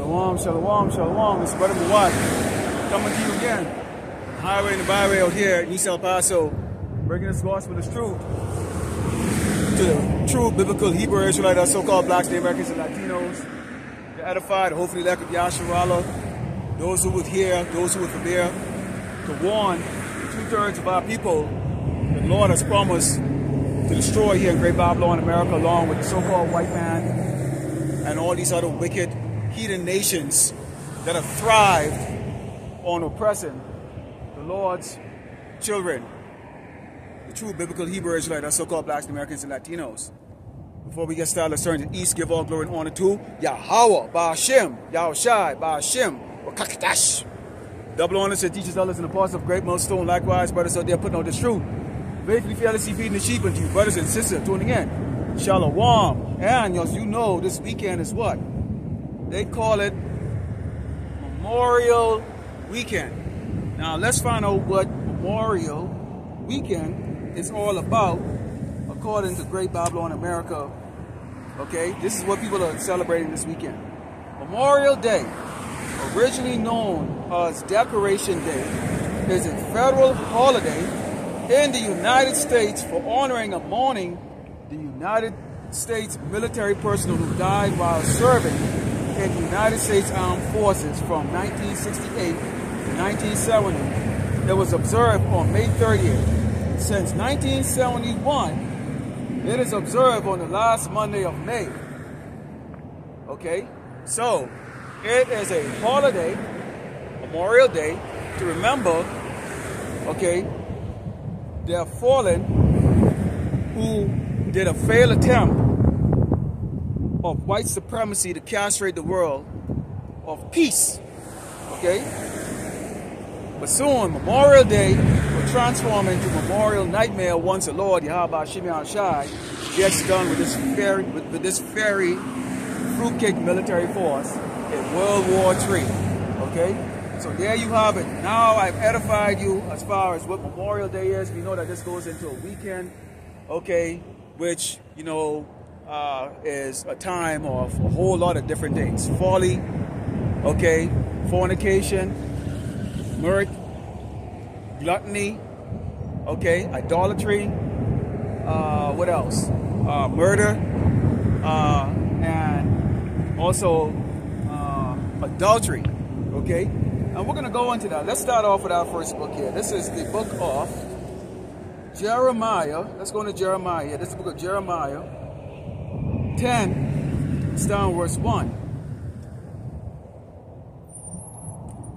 Shalom, shalom, shalom. It's Brother Muad coming to you again. Highway and the byway out here in East El Paso, bringing this gospel as truth to the true biblical Hebrew Israelite, our so-called blacks, the Americans, and Latinos, to edify, to hopefully elect of Yasharallah, those who would hear, those who would forbear, to warn the 2/3 of our people the Lord has promised to destroy here in Great Babylon, America, along with the so-called white man and all these other wicked heathen nations that have thrived on oppressing the Lord's children, the true biblical Hebrew Israelite, our so-called blacks, Americans, and Latinos. Before we get started, let's turn to the east, give all glory and honor to Yahweh, Ba'ashem, Yahushai, Ba'ashem, Wakakadash. Double honors to teachers, elders, and apostles of Great Millstone. Likewise, brothers out there putting out this truth. Faithfully, fearlessly feeding the sheep unto you, brothers and sisters tuning in. Shalom. And as you know, this weekend is what? They call it Memorial Weekend. Now, let's find out what Memorial Weekend is all about, according to Great Babylon, America. Okay, this is what people are celebrating this weekend. Memorial Day, originally known as Decoration Day, is a federal holiday in the United States for honoring and mourning the United States military personnel who died while serving in the United States Armed Forces from 1968 to 1970. It was observed on May 30th. Since 1971, it is observed on the last Monday of May. Okay, so it is a holiday, Memorial Day, to remember, okay, their fallen who did a failed attempt of white supremacy to castrate the world of peace. Okay? But soon, Memorial Day will transform into Memorial Nightmare once the Lord, Yahweh Shimi Shai, gets done with this very fruitcake military force in World War III. Okay? So there you have it. Now I've edified you as far as what Memorial Day is. We know that this goes into a weekend, okay, which, you know, is a time of a whole lot of different things. Folly, okay, fornication, mirth, gluttony, okay, idolatry, what else? Murder, and also adultery, okay? And we're going to go into that. Let's start off with our first book here. This is the book of Jeremiah. Let's go into Jeremiah. This is the book of Jeremiah 10, starting verse 1.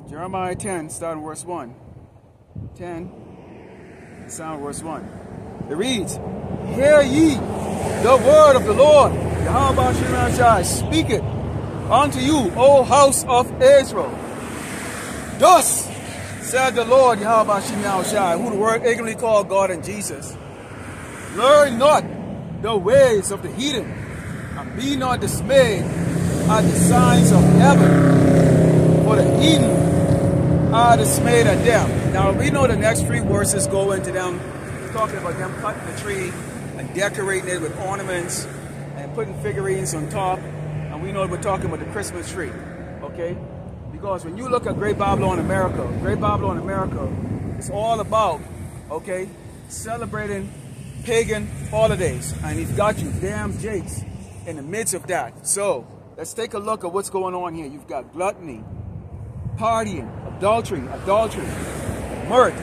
Jeremiah 10, starting verse 1. 10, starting verse 1. It reads, "Hear ye the word of the Lord, Yahweh Shemashai, speak it unto you, O house of Israel. Thus said the Lord, Yahweh Shai, who the word ignorantly called God and Jesus. Learn not the ways of the heathen, and be not dismayed at the signs of heaven, for the heathen are dismayed at them." Now we know the next 3 verses go into them talking about them cutting the tree and decorating it with ornaments and putting figurines on top. And we know we're talking about the Christmas tree. Okay? Because when you look at Great Babylon, America is all about, okay, celebrating pagan holidays. And he's got you damn jakes in the midst of that. So, let's take a look at what's going on here. You've got gluttony, partying, adultery, mirth,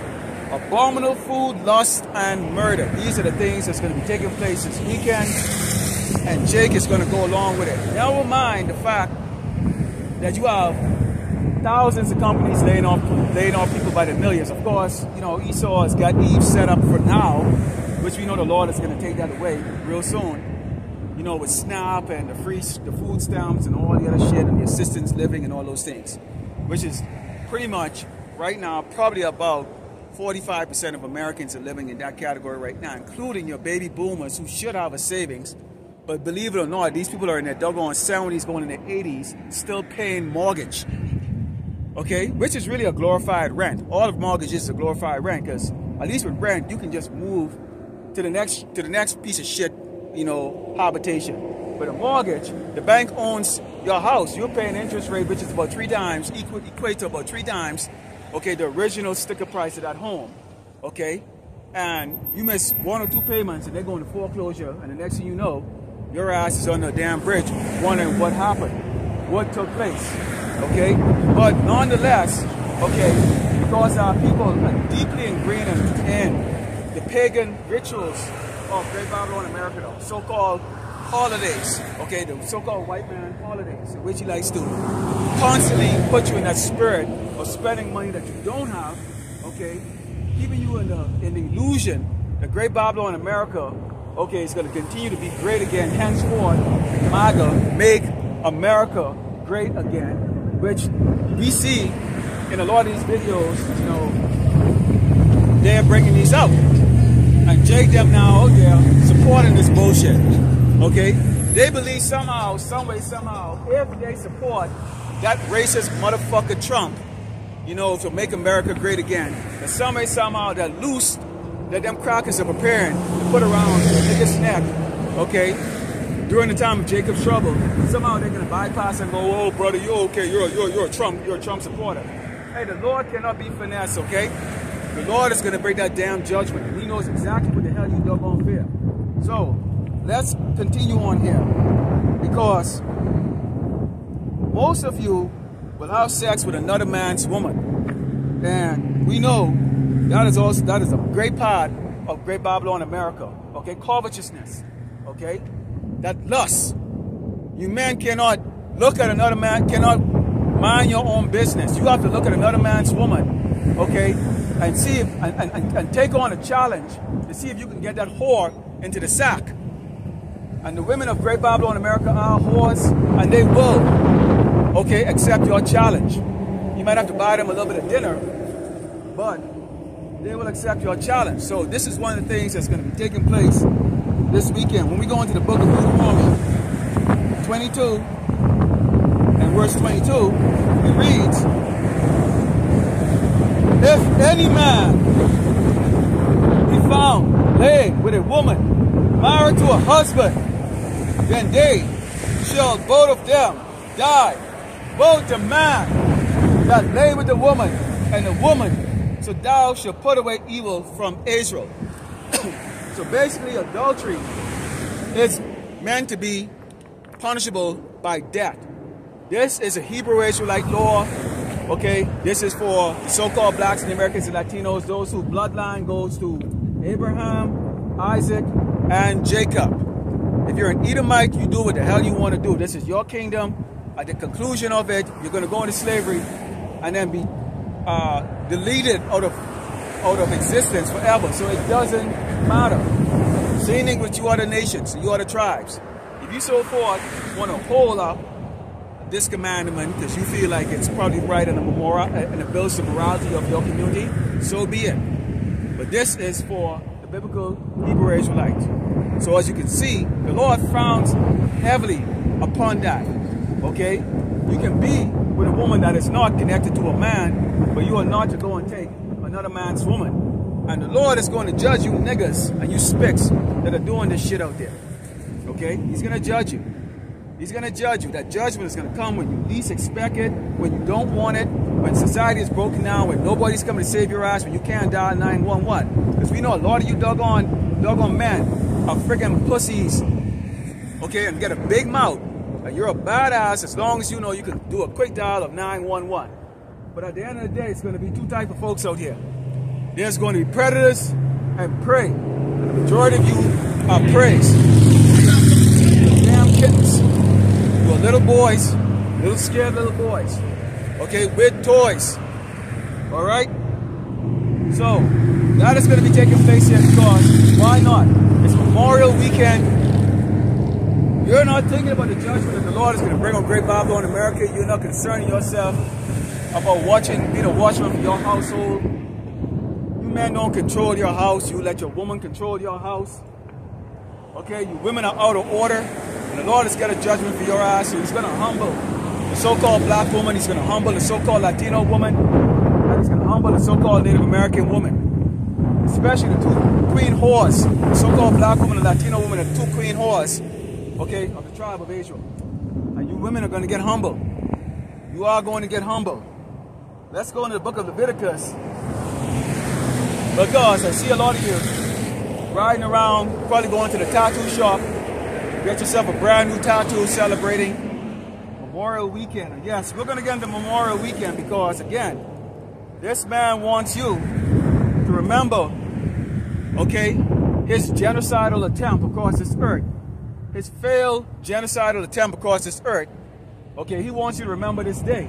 abominable food, lust, and murder. These are the things that's going to be taking place this weekend. And Jake is going to go along with it. Never mind the fact that you have thousands of companies laying off people by the millions. Of course, you know, Esau has got Eve set up for now, which we know the Lord is going to take that away real soon. You know, with SNAP and the food stamps and all the other shit and the assistance living and all those things, which is pretty much right now probably about 45% of Americans are living in that category right now, including your baby boomers who should have a savings. But believe it or not, these people are in their doggone 70s, going in their 80s, still paying mortgage. Okay? Which is really a glorified rent. All of mortgages is a glorified rent, because at least with rent, you can just move to the next piece of shit, you know, habitation. But a mortgage, the bank owns your house. You're paying interest rate, which is about 3 times, equate to about 3 times, okay, the original sticker price of that home, okay? And you miss 1 or 2 payments and they're going to foreclosure, and the next thing you know, your ass is on the damn bridge wondering what happened, what took place, okay? But nonetheless, okay, because our people are deeply ingrained in the pagan rituals of Great Babylon America, so-called holidays, okay, the so-called white man holidays, which he likes to constantly put you in that spirit of spending money that you don't have, okay, keeping you in the illusion that Great Babylon America, okay, is going to continue to be great again, henceforth, MAGA, make America great again, which we see in a lot of these videos, you know, they're bringing these out. And Jake them now out there supporting this bullshit. Okay? They believe somehow, some way, somehow, if they support that racist motherfucker Trump, you know, to make America great again, that some way, somehow, that loose that them crackers are preparing to put around the nigga's neck, okay, during the time of Jacob's trouble, somehow they're gonna bypass and go, oh brother, you're okay, you're a Trump supporter. Hey, the Lord cannot be finessed, okay? The Lord is gonna bring that damn judgment, and He knows exactly what the hell you doggone fear. So let's continue on here, because most of you will have sex with another man's woman, and we know that is a great part of Great Babylon America. Okay, covetousness. Okay, that lust. You men cannot look at another man, cannot mind your own business. You have to look at another man's woman, okay, and see if, and take on a challenge to see if you can get that whore into the sack. And the women of Great Babylon America are whores, and they will, okay, accept your challenge. You might have to buy them a little bit of dinner, but they will accept your challenge. So this is one of the things that's going to be taking place this weekend. When we go into the book of Deuteronomy 22 and verse 22, it reads, if any man be found laying with a woman married to a husband, then they shall both of them die, both the man that lay with the woman and the woman. So thou shalt put away evil from Israel. So basically, adultery is meant to be punishable by death. This is a Hebrew Israelite law. Okay, this is for the so-called blacks and Americans and Latinos, those whose bloodline goes to Abraham, Isaac, and Jacob. If you're an Edomite, you do what the hell you want to do. This is your kingdom. At the conclusion of it, you're going to go into slavery and then be deleted out of existence forever. So it doesn't matter. Same thing with you other nations, you other tribes. If you so forth want to hold up this commandment because you feel like it's probably right and it builds the morality of your community, so be it. But this is for the biblical Hebrew Israelite. So as you can see, the Lord frowns heavily upon that. Okay? You can be with a woman that is not connected to a man, but you are not to go and take another man's woman. And the Lord is going to judge you niggas and you spicks that are doing this shit out there. Okay? He's going to judge you. He's going to judge you. That judgment is going to come when you least expect it, when you don't want it, when society is broken down, when nobody's coming to save your ass, when you can't dial 911. Because we know a lot of you doggone men are freaking pussies. Okay? And get a big mouth. And you're a badass as long as you know you can do a quick dial of 911. But at the end of the day, it's going to be 2 types of folks out here. There's going to be predators and prey. And the majority of you are preys. Damn kittens. You are little boys, little scared little boys. Okay, with toys. Alright? So, that is going to be taking place here because, why not? It's Memorial Weekend. You're not thinking about the judgment that the Lord is going to bring on Great Babylon America. You're not concerning yourself about being a watchman for your household. You men don't control your house. You let your woman control your house. Okay, you women are out of order. And the Lord has got a judgment for your ass. So He's going to humble the so-called black woman. He's going to humble the so-called Latino woman. And He's going to humble the so-called Native American woman. Especially the 2 queen whores. The so-called black woman and Latino woman are 2 queen whores. okay, of the tribe of Israel. And you women are going to get humble. You are going to get humble. Let's go into the book of Leviticus. Because I see a lot of you riding around, probably going to the tattoo shop. Get yourself a brand new tattoo celebrating Memorial Weekend. Yes, we're going to get into Memorial Weekend because, again, this man wants you to remember, okay, his genocidal attempt across this earth. His failed genocidal attempt across this earth. Okay, he wants you to remember this day.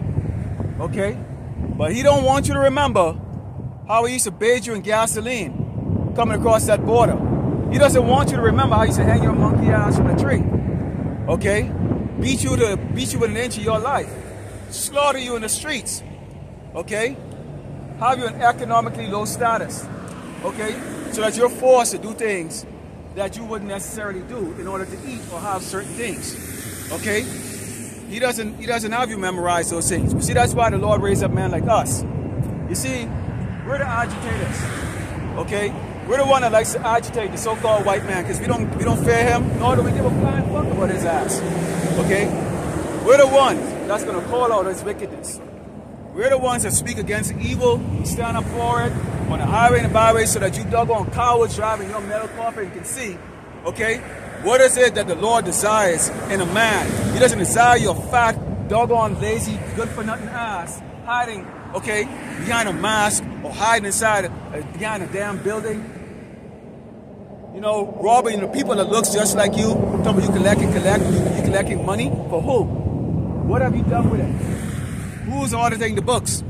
Okay? But he don't want you to remember how he used to bathe you in gasoline coming across that border. He doesn't want you to remember how he used to hang your monkey ass from a tree. Okay? Beat you with an inch of your life. Slaughter you in the streets. Okay? Have you an economically low status. Okay? So that you're forced to do things that you wouldn't necessarily do in order to eat or have certain things. Okay? He doesn't have you memorize those things. You see, that's why the Lord raised up men like us. You see, we're the agitators. Okay? We're the one that likes to agitate the so-called white man because we don't fear him, nor do we give a flying fuck about his ass. Okay? We're the ones that's gonna call out his wickedness. We're the ones that speak against evil, stand up for it on the highway and the byway so that you doggone cowards driving your metal coffin can see, okay? What is it that the Lord desires in a man? He doesn't desire your fat, doggone, lazy, good-for-nothing ass hiding, okay, behind a mask or hiding inside, behind a damn building. You know, robbing the people that looks just like you. Talking you you collecting money for who? What have you done with it? Who's auditing the books?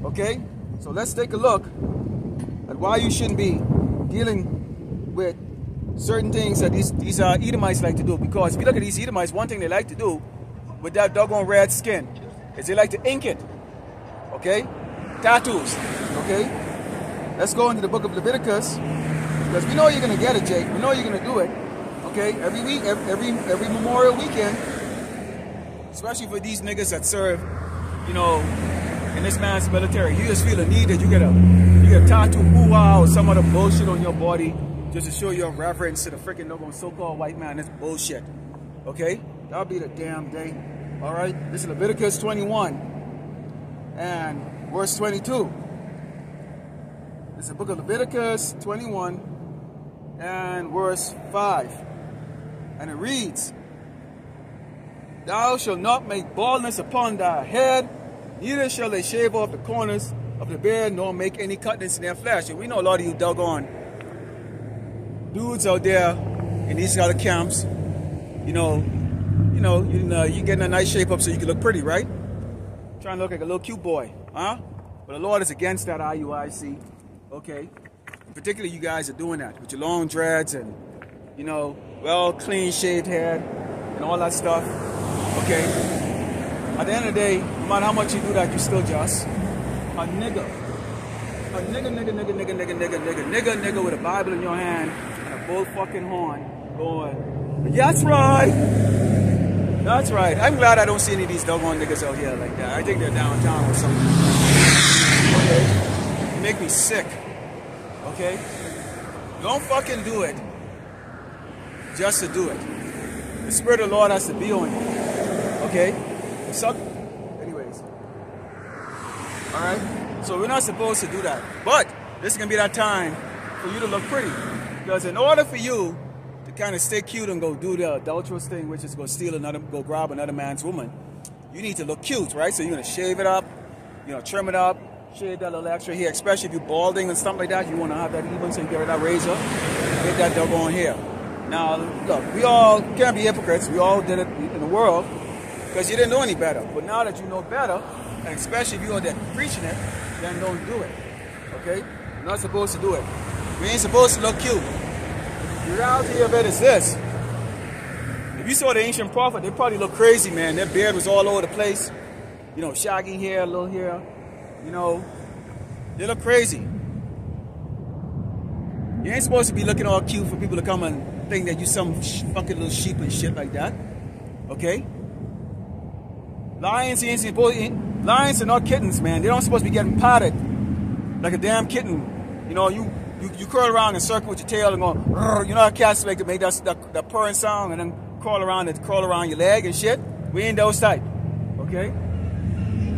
Okay, so let's take a look at why you shouldn't be dealing with certain things that these Edomites like to do. Because if you look at these Edomites, one thing they like to do with that doggone red skin is they like to ink it. Okay, tattoos. Okay, let's go into the book of Leviticus because we know you're gonna get it, Jake. We know you're gonna do it. Okay, every week, every Memorial Weekend, especially for these niggas that serve, you know, in this man's military. You just feel a need that you get a tattoo, hoo-ha, or some other bullshit on your body just to show your reverence to the freaking so-called white man. That's bullshit. Okay? That'll be the damn day. Alright? This is Leviticus 21 and verse 22. This is the book of Leviticus 21 and verse 5. And it reads, Thou shalt not make baldness upon thy head, neither shall they shave off the corners of the beard, nor make any cuttings in their flesh. And we know a lot of you doggone dudes out there in these other camps, you're getting a nice shape up so you can look pretty, right? Trying to look like a little cute boy, huh? But the Lord is against that IUIC, okay? Particularly you guys are doing that with your long dreads and, well, clean shaved head and all that stuff, okay? At the end of the day, no matter how much you do that, you're still just a nigga. A nigga with a Bible in your hand and a bull fucking horn going, that's right. That's right. I'm glad I don't see any of these doggone niggas out here like that. I think they're downtown or something. Okay? You make me sick. Okay? Don't fucking do it just to do it. The Spirit of the Lord has to be on you. Okay? Anyways. Alright? So we're not supposed to do that. But this is going to be that time for you to look pretty. Because in order for you to kind of stay cute and go do the adulterous thing, which is go grab another man's woman, you need to look cute, right? So you're going to shave it up, trim it up, shave that little extra hair, especially if you're balding and stuff like that. You want to have that even, so you get rid of that razor, get that doggone hair. Now, look, we all can't be hypocrites. We all did it in the world because you didn't know any better. But now that you know better, and especially if you're there preaching it, then don't do it, okay? You're not supposed to do it. We ain't supposed to look cute. The reality of it is this. If you saw the ancient prophet, they probably look crazy, man. Their beard was all over the place. Shaggy hair, little hair. They look crazy. You ain't supposed to be looking all cute for people to come and think that you some fucking little sheep and shit like that. Okay? Lions are not kittens, man. They're not supposed to be getting patted like a damn kitten. You curl around in a circle with your tail and go, that cats make that purring sound and then crawl around your leg and shit. We ain't those type, okay?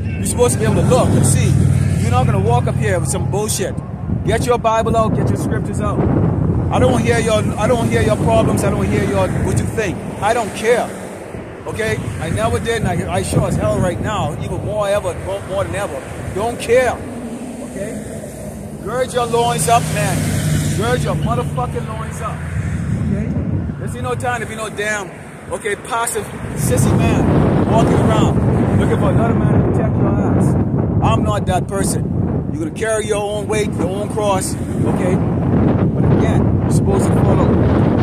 You're supposed to be able to look and see. You're not gonna walk up here with some bullshit. Get your Bible out, get your scriptures out. I don't hear your problems, I don't hear what you think. I don't care. Okay? I never did, and I sure as hell right now, even more than ever. Don't care. Okay? Gird your loins up, man. Gird your motherfucking loins up. Okay? There's no time to be no damn, okay, passive, sissy man walking around looking for another man to protect your ass. I'm not that person. You're going to carry your own weight, your own cross, okay? But again, you're supposed to follow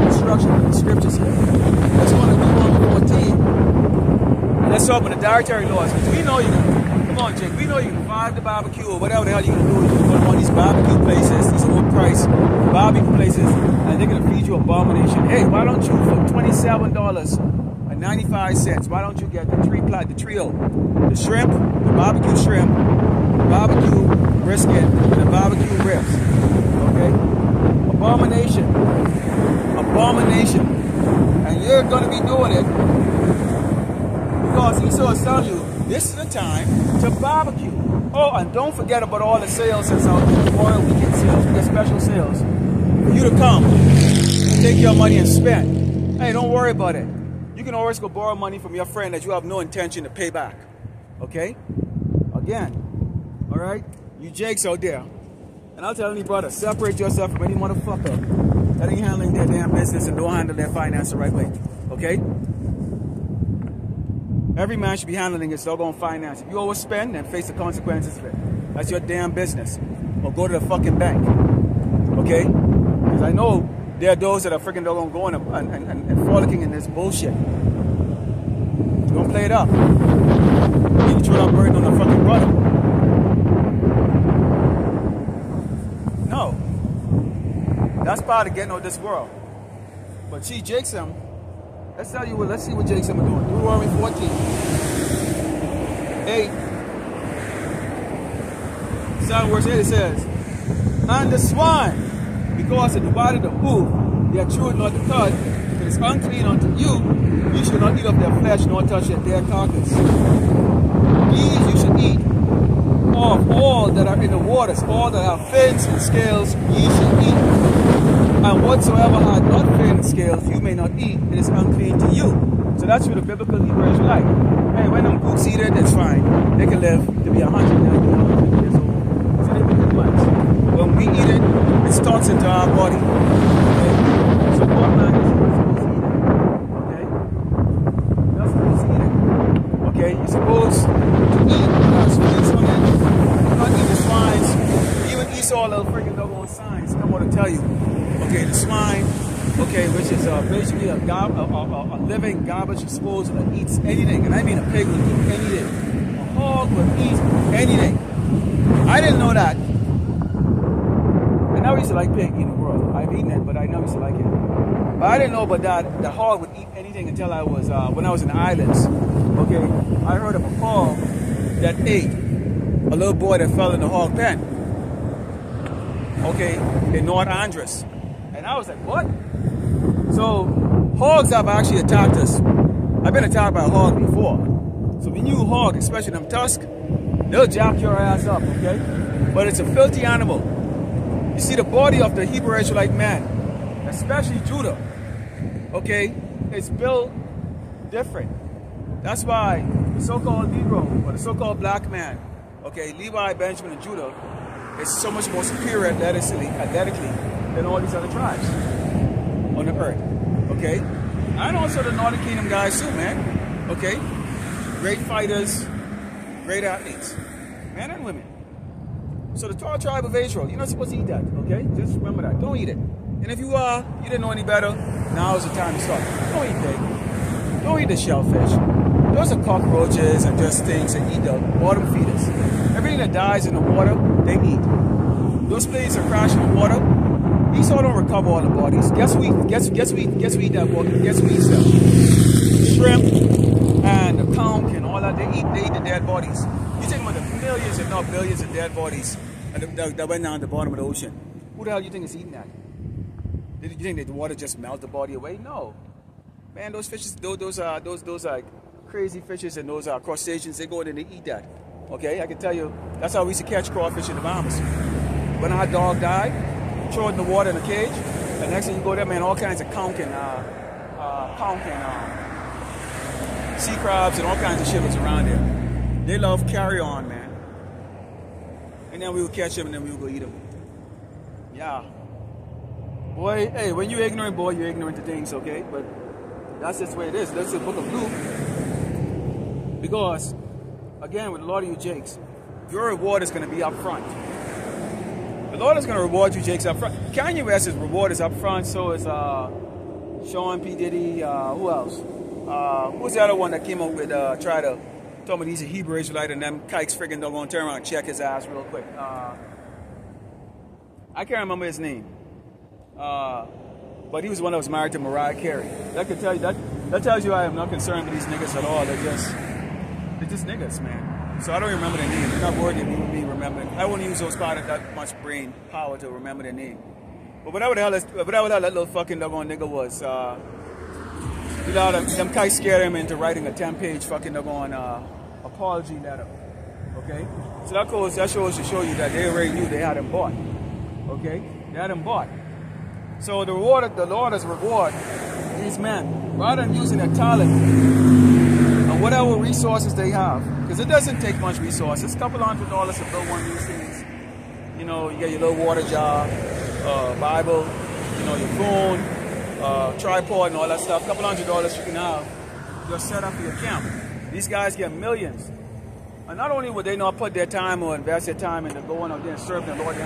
instruction of the scriptures here. Let's go to Deuteronomy 14. And let's talk about the dietary laws. Because we know you can, come on, Jake, we know you can find the barbecue or whatever the hell you're going to do. You can go to one of these barbecue places, these old price barbecue places, and they're going to feed you abomination. Hey, why don't you, for $27.95, why don't you get the trio, the shrimp, the barbecue shrimp, barbecue brisket, and the barbecue ribs, okay? Abomination, and you're going to be doing it because Esau is telling you this is the time to barbecue. Oh, and don't forget about all the sales that's out there, Memorial Weekend sales, we get special sales for you to come and take your money and spend. Hey, don't worry about it. You can always go borrow money from your friend that you have no intention to pay back, okay? Again. All right, you jakes out there, and I'll tell any brother, separate yourself from any motherfucker that ain't handling their damn business and don't handle their finance the right way. Okay? Every man should be handling his doggone finance. If you overspend, then face the consequences of it. That's your damn business. Or go to the fucking bank. Okay? Because I know there are those that are freaking doggone going and frolicking in this bullshit. Don't play it up. You throw that burden on the fucking brother. No. That's part of getting out of this world. But see, Jakeson, let's see what Jakeson is doing. Deuteronomy 14. 8. 7 verse 8 it says, and the swine, because it divided the hoof, they are chewed not the cud, if it is unclean unto you, you shall not eat of their flesh, nor touch their carcass. These you should eat. Of all that are in the waters, all that have fins and scales, ye shall eat. And whatsoever hath not fins and scales, you may not eat. It is unclean to you. So that's what the biblical Hebrew is like. Hey, when them gooks eat it, that's fine. They can live to be 190, 100 years old. So they can do much. When we eat it, it starts into our body. Okay? So God man is supposed to eat it. Okay? You're not supposed to eat it. Okay? You're supposed to eat sweets on it. Not eat the swines. Even Esau, little freaking doggone signs come out to tell you. Okay, the swine, okay, which is basically a living garbage disposal that eats anything. And I mean a pig will eat anything. A hog will eat anything. I didn't know that. I never used to like pig in the world. I've eaten it, but I never used to like it. But I didn't know about that. The hog would eat anything until I was, when I was in the islands. Okay, I heard of a hog that ate a little boy that fell in the hog pen. Okay, in North Andros. And I was like, what? So, hogs have actually attacked us. I've been attacked by a hog before. So when you hog, especially them tusks, they'll jack your ass up, okay? But it's a filthy animal. You see, the body of the Hebrew Israelite man, especially Judah, okay, is built different. That's why the so-called Negro, or the so-called black man, okay, Levi, Benjamin, and Judah, is so much more superior athletically than all these other tribes on the earth, okay? And also the Northern Kingdom guys too, man, okay? Great fighters, great athletes, men and women. So the 12 tribe of Israel, you're not supposed to eat that, okay? Just remember that. Don't eat it. And if you are, you didn't know any better, now is the time to stop. Don't eat pig. Don't eat the shellfish. Those are cockroaches and just things that eat the bottom feeders. Everything that dies in the water, they eat. Those planes are crashing in the water. Esau don't recover all the bodies. Guess who eats that water? Guess who eats them? Shrimp and the conch and all that. They eat the dead bodies. You think about the millions, if not billions, of dead bodies that went down at the bottom of the ocean. Who the hell do you think is eating that? Did you think that the water just melt the body away? No. Man, those fishes, those are crazy fishes, and those crustaceans, they go in and they eat that. Okay, I can tell you, that's how we used to catch crawfish in the Bahamas. When our dog died, throw it in the water in a cage, and next thing you go there, man, all kinds of conch and sea crabs and all kinds of shit was around there. They love carry on, man. And then we would catch them and then we would go eat them. Yeah. Boy, hey, when you're ignorant, boy, you're ignorant to things, okay? But that's just the way it is. That's the book of Luke. Because, again, with a lot of you jakes, your reward is going to be up front. The Lord is going to reward you jakes up front. Kanye West's reward is up front, so is Sean P. Diddy, who else? Who's the other one that came up with, try to tell me he's a Hebrew Israelite and them kikes friggin' don't gonna turn around and check his ass real quick. I can't remember his name. But he was one that was married to Mariah Carey. That could tell you, that tells you I am not concerned with these niggas at all. They're just niggas, man. So I don't remember their name. They're not worthy of me remembering. I wouldn't use those kind of that much brain power to remember their name. But whatever the hell that little fucking doggone nigga was, you know, them kites scared him into writing a 10-page fucking doggone apology letter. Okay? So that shows to show you that they already knew they had him bought. Okay? They had him bought. So the Lord has reward these men, rather than using their talent and whatever resources they have. Because it doesn't take much resources. A couple $100 to build one of these things. You know, you get your little water jar, Bible, you know, your phone, tripod and all that stuff. A couple $100 you can have just set up for your camp. These guys get millions. And not only would they not put their time or invest their time into going out there and serving the Lord,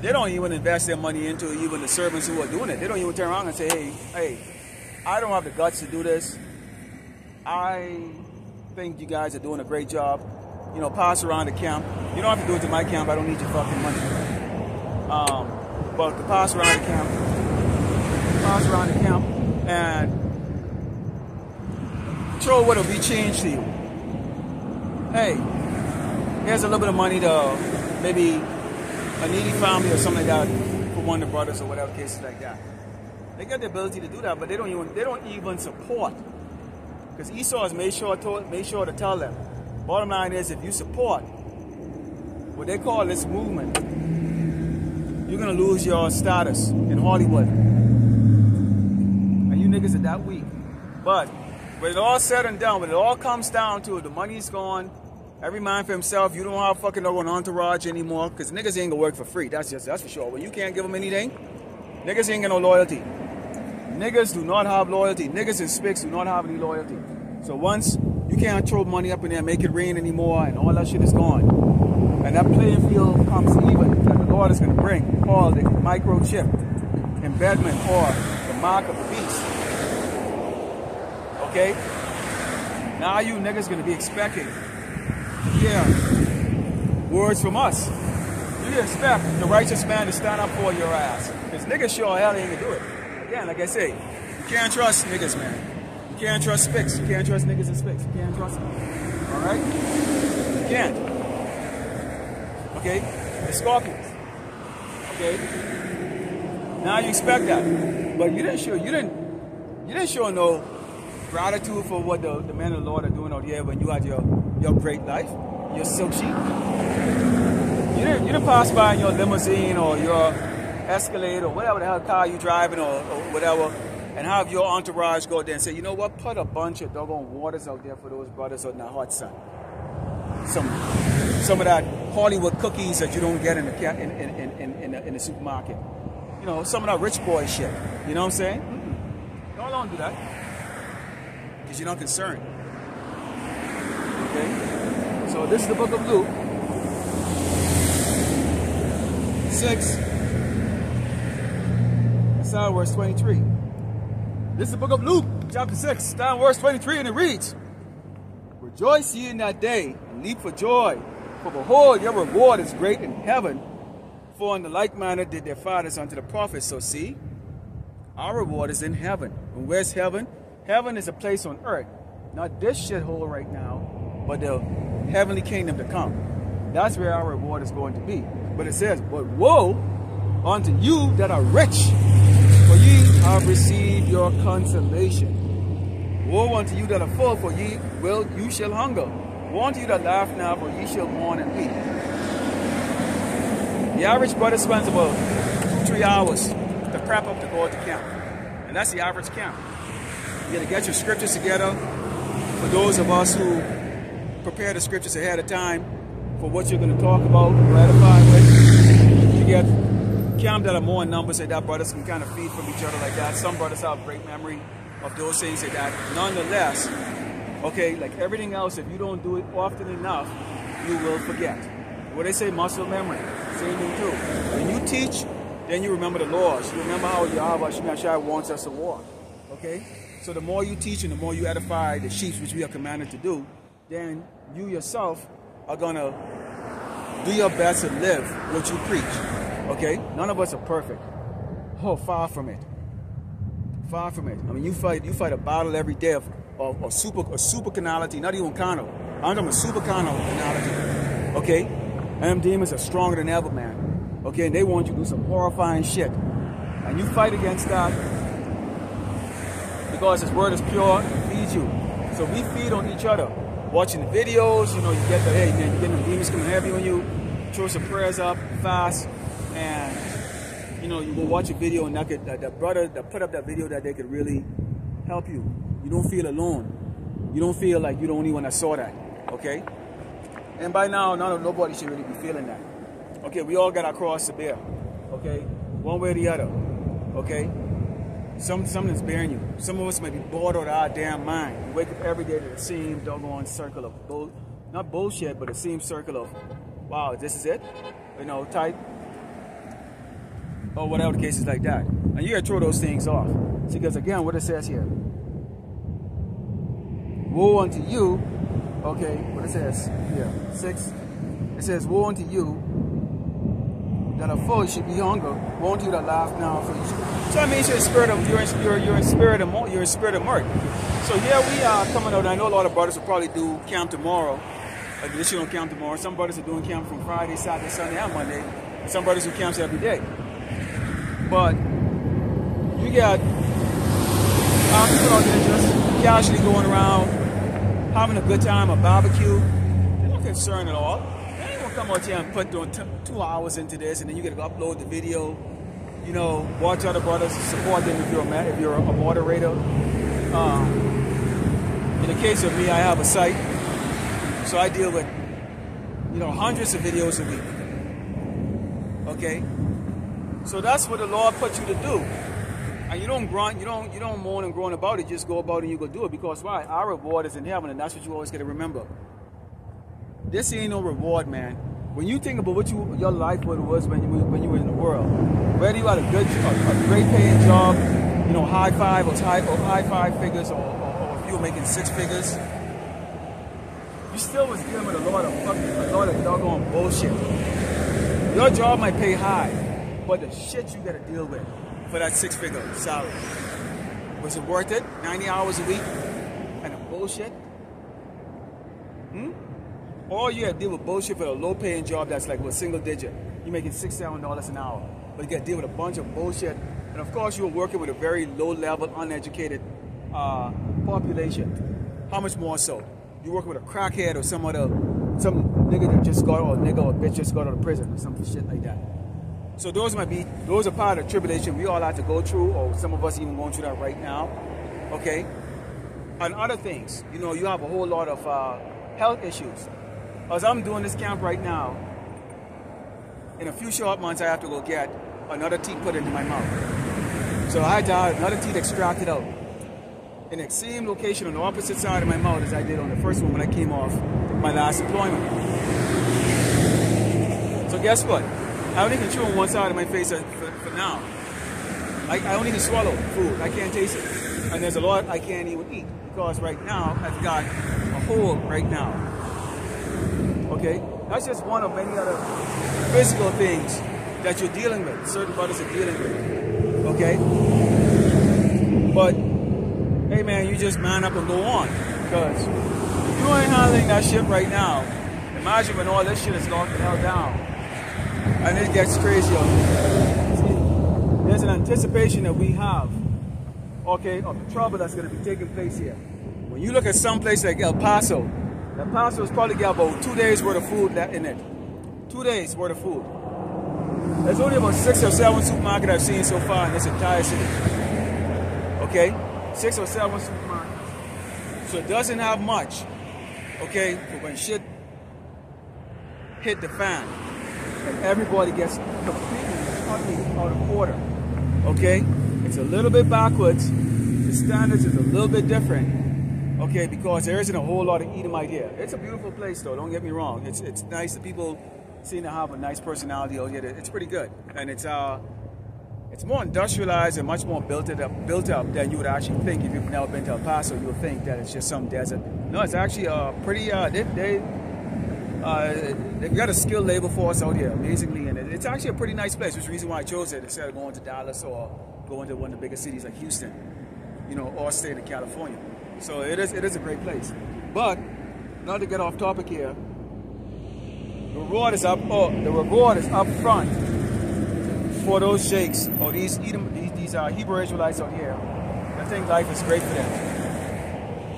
they don't even invest their money into even the servants who are doing it. They don't even turn around and say, hey, I don't have the guts to do this. I think you guys are doing a great job. You know, pass around the camp. You don't have to do it to my camp. I don't need your fucking money. But to pass around the camp, and show what will be changed to you. Hey, here's a little bit of money to maybe a needy family or something like that for one of the brothers or whatever cases like that. They get the ability to do that, but they don't even support. Because Esau has made sure to tell them. Bottom line is, if you support what they call this movement, you're gonna lose your status in Hollywood. And you niggas are that weak. But when it all said and done, when it all comes down to it, the money's gone, every man for himself, you don't have fucking no entourage anymore, because niggas ain't gonna work for free, that's for sure. When you can't give them anything, niggas ain't got no loyalty. Niggas do not have loyalty. Niggas and spics do not have any loyalty. So once you can't throw money up in there and make it rain anymore and all that shit is gone, and that playing field comes even, that the Lord is gonna bring, called the microchip, embedment, or the mark of the beast. Okay? Now you niggas gonna be expecting to hear words from us. You expect the righteous man to stand up for your ass. Because niggas sure hell ain't gonna do it. Again, like I say, you can't trust niggas, man. You can't trust spics. You can't trust niggas and spics. You can't trust them. Alright? You can't. Okay? The scorpions. Okay? Now you expect that. But you didn't show no gratitude for what the men of the Lord are doing out here when you had your great life, your silk sheep. You didn't pass by in your limousine or your Escalade or whatever the hell car you driving or whatever, and have your entourage go there and say, you know what, put a bunch of doggone waters out there for those brothers out in the hot sun. Some of that Hollywood cookies that you don't get in the supermarket. You know, some of that rich boy shit. You know what I'm saying? Don't do that. Because you're not concerned. Okay? So this is the book of Luke 6. Start verse 23. This is the book of Luke, chapter 6, start verse 23, and it reads, Rejoice ye in that day, and leap for joy, for behold, your reward is great in heaven, for in the like manner did their fathers unto the prophets. So see, our reward is in heaven. And where's heaven? Heaven is a place on earth, not this shithole right now, but the heavenly kingdom to come. That's where our reward is going to be. But it says, but woe unto you that are rich, for ye have received your consolation. Woe unto you that are full, for you shall hunger. Woe unto you that laugh now, for ye shall mourn and weep. The average brother spends about 2-3 hours to prep up to go to camp. And that's the average camp. You got to get your scriptures together. For those of us who prepare the scriptures ahead of time for what you're going to talk about or edify with, you get camp that are more in numbers, so that brothers can kind of feed from each other like that. Some brothers have great memory of those things like that. Nonetheless, okay, like everything else, if you don't do it often enough, you will forget. What they say, muscle memory, same thing too. When you teach, then you remember the laws. You remember how Yahweh Shemashai wants us to walk. Okay? So the more you teach and the more you edify the sheep, which we are commanded to do, then you yourself are going to do your best to live what you preach. Okay? None of us are perfect. Oh, far from it. Far from it. I mean, you fight a battle every day of super carnality, not even carnal. I'm talking about super carnal carnality. Okay? And them demons are stronger than ever, man. Okay? And they want you to do some horrifying shit. And you fight against that because His word is pure and feeds you. So we feed on each other. Watching the videos, you know, you get the, hey man, you get the demons coming heavy on you, throw some prayers up, fast, and you know, you go watch a video and that brother that put up that video that they could really help you. You don't feel alone. You don't feel like you're the only one that saw that. Okay? And by now, nobody should really be feeling that. Okay, we all got our cross to bear. Okay? One way or the other. Okay? Something's bearing you. Some of us may be bored out of our damn mind. You wake up every day to the same doggone circle of not bullshit, but the same circle of, wow, this is it? You know, type. Or whatever the case is like that. And you gotta throw those things off. See, because again, what it says here. Woe unto you. Okay, what it says here. 6. It says, woe unto you that are full, should be hunger. Woe unto you that laugh now, for you should. So that means you're in spirit of mirth. So here we are coming out. I know a lot of brothers will probably do camp tomorrow. Additional camp tomorrow. Some brothers are doing camp from Friday, Saturday, Sunday, and Monday. Some brothers do camps every day. But you got people out there just casually going around, having a good time, a barbecue. They're not concerned at all. They ain't gonna come out here and put 2 hours into this, and then you gotta go upload the video. You know, watch other brothers, support them if you're a moderator. In the case of me, I have a site, so I deal with, you know, hundreds of videos a week. Okay, so that's what the Lord put you to do, and you don't grunt, you don't moan and groan about it. Just go about it and you go do it, because why? Our reward is in heaven, and that's what you always got to remember. This ain't no reward, man. When you think about what your life was when you were in the world, whether you had a great paying job, you know, high five figures, or if you were making 6 figures, you still was dealing with a lot of doggone bullshit. Your job might pay high, but the shit you gotta deal with for that 6-figure salary, was it worth it? 90 hours a week and the bullshit? Or you have to deal with bullshit for a low-paying job that's like a single digit. You're making $6-7 an hour, but you got to deal with a bunch of bullshit. And of course, you're working with a very low-level, uneducated population. How much more so? You're working with a crackhead or some nigga that just got, or nigga or bitch just got out of prison or some shit like that. So those are part of the tribulation we all have to go through, or some of us even going through that right now. Okay, and other things. You know, you have a whole lot of health issues. As I'm doing this camp right now, in a few short months I have to go get another teeth put into my mouth. So I had to have another teeth extracted out in the same location on the opposite side of my mouth as I did on the first one when I came off my last employment. So guess what? I only can chew on one side of my face for now. I only can swallow food. I can't taste it. And there's a lot I can't even eat, because right now I've got a hole right now. Okay, that's just one of many other physical things that you're dealing with, certain brothers are dealing with. Okay, but hey man, you just man up and go on, because if you ain't handling that shit right now, imagine when all this shit is locked the hell down and it gets crazy out there. See, there's an anticipation that we have okay, of the trouble that's going to be taking place here. When you look at some place like El Paso has probably got about 2 days worth of food in it. 2 days worth of food. There's only about 6 or 7 supermarkets I've seen so far in this entire city. Okay? 6 or 7 supermarkets. So it doesn't have much. Okay? But when shit hit the fan, and everybody gets completely out of order. Okay? It's a little bit backwards. The standards is a little bit different. Okay, because there isn't a whole lot of Edomite here. It's a beautiful place though, don't get me wrong. It's nice. The people seem to have a nice personality out here. It's pretty good. And it's more industrialized and much more built up than you would actually think. If you've never been to El Paso, you would think that it's just some desert. No, it's actually pretty they've got a skilled labor force out here, amazingly, and it's actually a pretty nice place, which is the reason why I chose it instead of going to Dallas or going to one of the bigger cities like Houston, you know, or state of California. So it is a great place. But not to get off topic here, the reward is up front for those sheikhs or these Hebrew Israelites out here. I think life is great for them.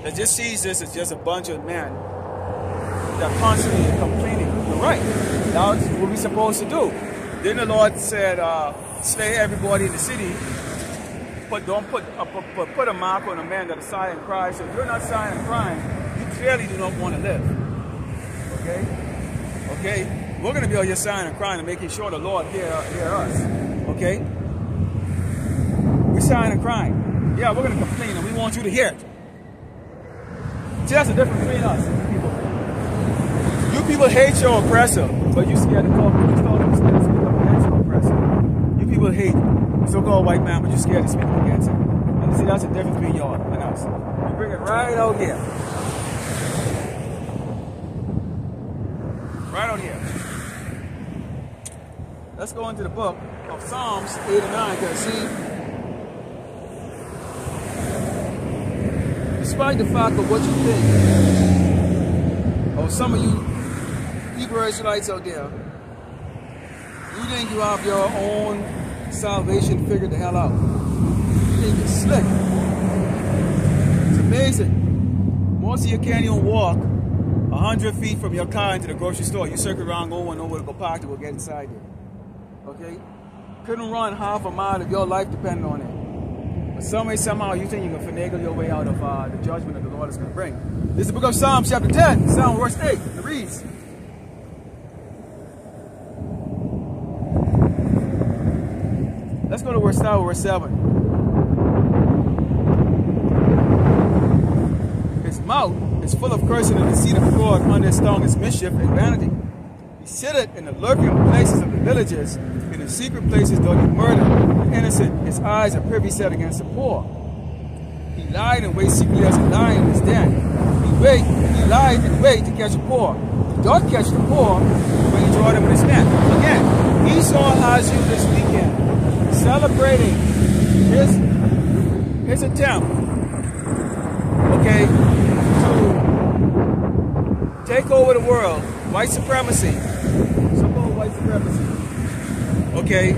That just sees this as just a bunch of men that are constantly complaining. You're right. That's what we're supposed to do. Then the Lord said, slay everybody in the city. Don't put a mark on a man that is sighing and crying. So if you're not sighing and crying, you clearly do not want to live. Okay? Okay? We're going to be out here sighing and crying and making sure the Lord hear us. Okay? We're sighing and crying. Yeah, we're going to complain and we want you to hear it. See, that's the difference between us and you people. You people hate your oppressor, but you scared to talk. You scared to speak up against your oppressor. You people hate so-called white man, but you're scared to speak against him. And you see, that's the difference between y'all and us. We bring it right out here. Right out here. Let's go into the book of Psalms 8 and 9, because see, despite the fact of what you think, or some of you Hebrew Israelites out there, you think you have your own salvation figured the hell out. You think it's slick. It's amazing. Most of you can't even walk 100 feet from your car into the grocery store. You circle around, go and nowhere to go park to go get inside there. Okay? Couldn't run half a mile if your life depended on it. But some way, somehow, you think you can finagle your way out of the judgment that the Lord is going to bring. This is the book of Psalms, chapter 10, Psalm verse 8. It reads, let's go to verse 7. His mouth is full of cursing and deceit of fraud, under his tongue is mischief and vanity. He sitteth in the lurking places of the villages, in the secret places doth he murder the innocent. His eyes are privy set against the poor. He lied and wait secretly as a lion in his den. He lied and wait to catch the poor. He doth catch the poor when he draw them in his net. Again, Esau has you this weekend, celebrating his attempt, okay, to take over the world, white supremacy, so-called white supremacy, okay,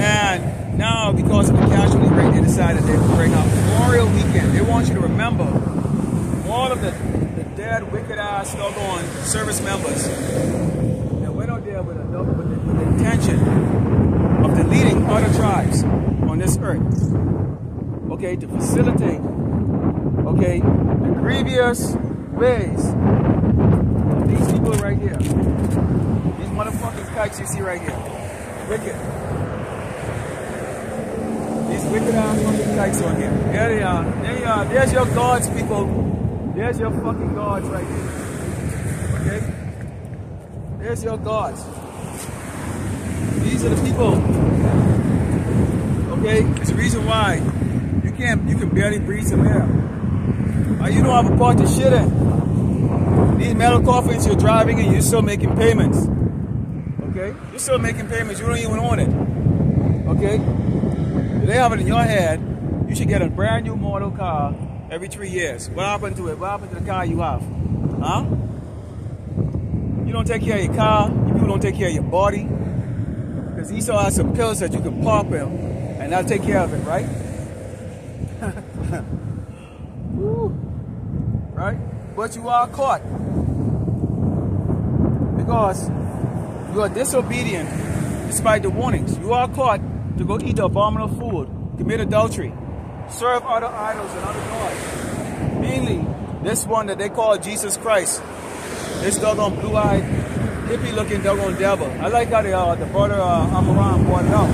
and now because of the casualty rate, they decided they would bring out Memorial Weekend. They want you to remember all of the dead, wicked-ass, doggone service members that went out there with the intention of deleting other tribes on this earth, okay, to facilitate, okay, the grievous ways of these people right here. These motherfucking kikes you see right here. Wicked. These wicked ass fucking kikes on here. There they are. There you are. There's your gods, people. There's your fucking gods right here. Okay? There's your gods. These are the people. Okay? It's the reason why you can barely breathe some air. You don't have a part to shit in. These metal coffins you're driving in, you're still making payments. Okay? You're still making payments, you don't even own it. Okay? If they have it in your head, you should get a brand new model car every 3 years. What happened to it? What happened to the car you have? Huh? You don't take care of your car, you people don't take care of your body. Because Esau has some pills that you can pop in and and I'll take care of it, right? Woo. Right? But you are caught because you are disobedient despite the warnings. You are caught to go eat the abominable food, commit adultery, serve other idols and other gods. Mainly this one that they call Jesus Christ. This doggone blue-eyed, hippie-looking doggone devil. I like how the brother Amaran brought it out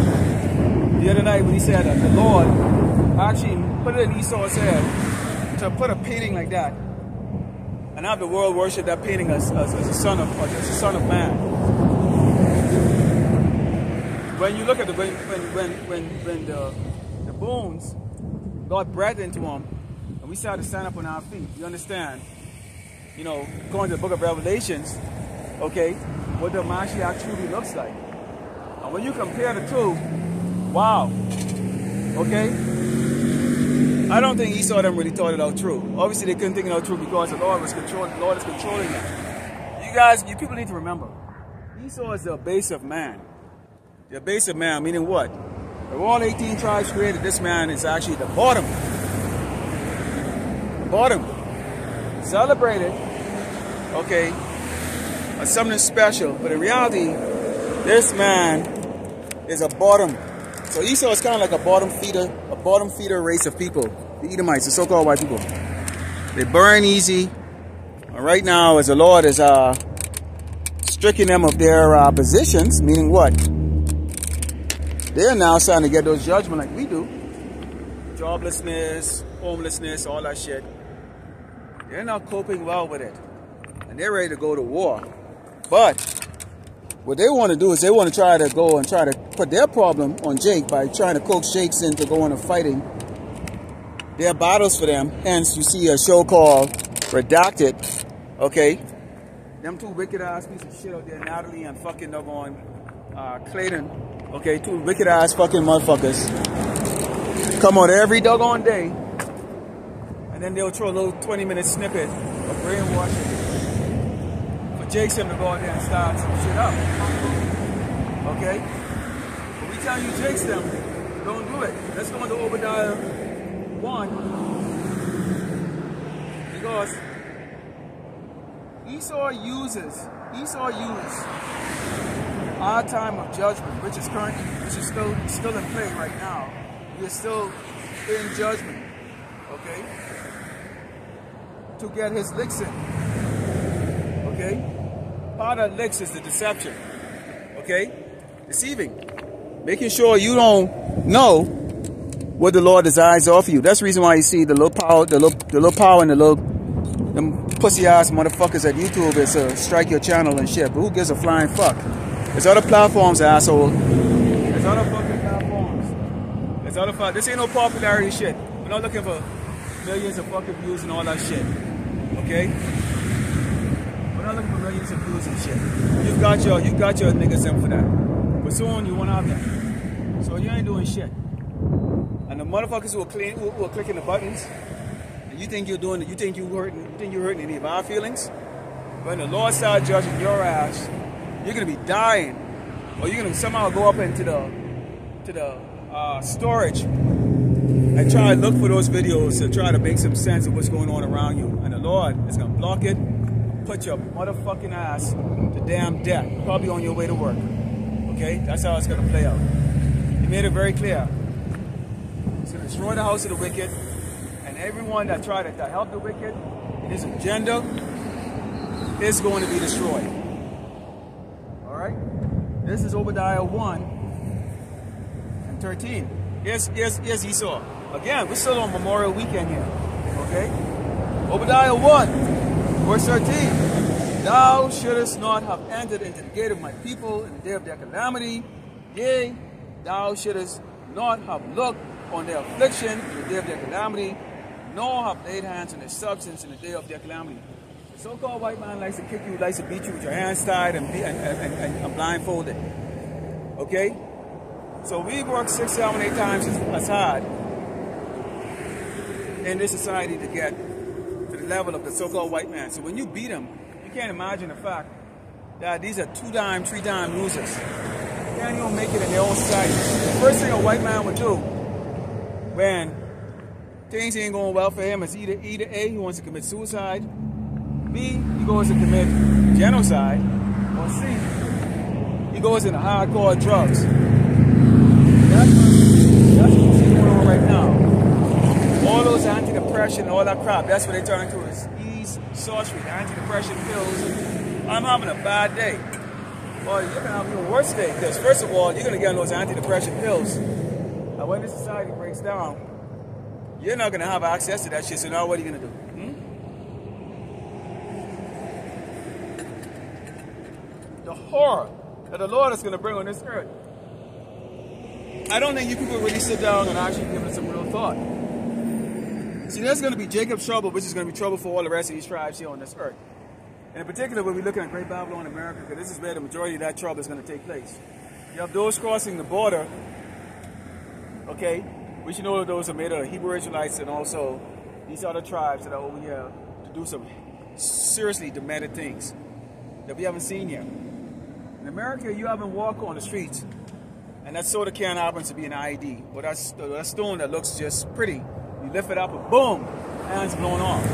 the other night when he said that the Lord actually put it in Esau's head to put a painting like that and have the world worship that painting as a son of man. When you look at when the bones God breathed into them and we started to stand up on our feet, you understand? You know, going to the book of Revelations, okay, what the Mashiach truly looks like. And when you compare the two, wow, okay, I don't think Esau them really thought it out true. Obviously, they couldn't think it out true because the Lord is controlling them. You people need to remember, Esau is the base of man. The base of man, meaning what? Of all 18 tribes created, this man is actually the bottom. The bottom. Celebrated, okay, as something special, but in reality, this man is a bottom. So Esau is kind of like a bottom feeder race of people. The Edomites, the so-called white people. They burn easy. And right now, as the Lord is stricken them of their positions, meaning what? They're now starting to get those judgments like we do. Joblessness, homelessness, all that shit. They're not coping well with it. And they're ready to go to war. But what they want to do is they want to try to put their problem on Jake by trying to coax Jakes into going and fighting their battles for them. Hence, you see a show called Redacted. Okay? Them two wicked ass pieces of shit out there, Natalie and fucking doggone Clayton. Okay? Two wicked ass fucking motherfuckers. Come out every doggone day. And then they'll throw a little 20-minute snippet of brainwashing for Jake's him to go out there and start some shit up. Okay? But we tell you Jake's them, don't do it. Let's go into Obadiah 1. Because Esau used our time of judgment, which is still in play right now. We're still in judgment. Okay? To get his licks in. Okay? Part of licks is the deception. Okay? Deceiving. Making sure you don't know what the Lord desires of you. That's the reason why you see the little power and them pussy ass motherfuckers at YouTube is strike your channel and shit. But who gives a flying fuck? There's other platforms, asshole. There's other fucking platforms. There's other this ain't no popularity shit. We're not looking for millions of fucking views and all that shit. Okay? We're not looking for millions of views and shit. You've got your niggas in for that. But soon you won't have that. So you ain't doing shit. And the motherfuckers who are clicking the buttons, and you think you're doing it, you think you're hurting any of our feelings? When the Lord starts judging your ass, you're gonna be dying. Or you're gonna somehow go up into the storage and try to look for those videos to try to make some sense of what's going on around you. And the Lord is going to block it, put your motherfucking ass to damn death, probably on your way to work. Okay? That's how it's going to play out. He made it very clear. He's going to destroy the house of the wicked, and everyone that tried to help the wicked in his agenda is going to be destroyed. Alright? This is Obadiah 1 and 13. Here's Esau. Again, we're still on Memorial Weekend here. Okay? Obadiah 1, verse 13. Thou shouldest not have entered into the gate of my people in the day of their calamity. Yea, thou shouldest not have looked on their affliction in the day of their calamity, nor have laid hands on their substance in the day of their calamity. The so-called white man likes to kick you, likes to beat you with your hands tied and blindfolded. Okay? So we work 6, 7, 8 times as hard in this society to get to the level of the so-called white man. So when you beat him, you can't imagine the fact that these are 2-time, 3-time losers. You can't even make it in their own society. The first thing a white man would do when things ain't going well for him is either A, he wants to commit suicide, B, he goes to commit genocide, or C, he goes into hardcore drugs. That's what's going on right now. All those antidepressant and all that crap, that's what they turn to is ease, sorcery, antidepressant pills. I'm having a bad day. Well, you're going to have a worse day because, first of all, you're going to get on those antidepressant pills. And when this society breaks down, you're not going to have access to that shit, so now what are you going to do? The horror that the Lord is going to bring on this earth. I don't think you people really sit down and actually give it some real thought. See, there's going to be Jacob's trouble, which is going to be trouble for all the rest of these tribes here on this earth. And in particular, when we're looking at Great Babylon, America, because this is where the majority of that trouble is going to take place. You have those crossing the border, okay, which you know those are made of Hebrew Israelites and also these other tribes that are over here to do some seriously demented things that we haven't seen yet. In America, you haven't walked on the streets, and that sort of can happen to be an IED. But that's that stone that looks just pretty. You lift it up and boom, hands blown off.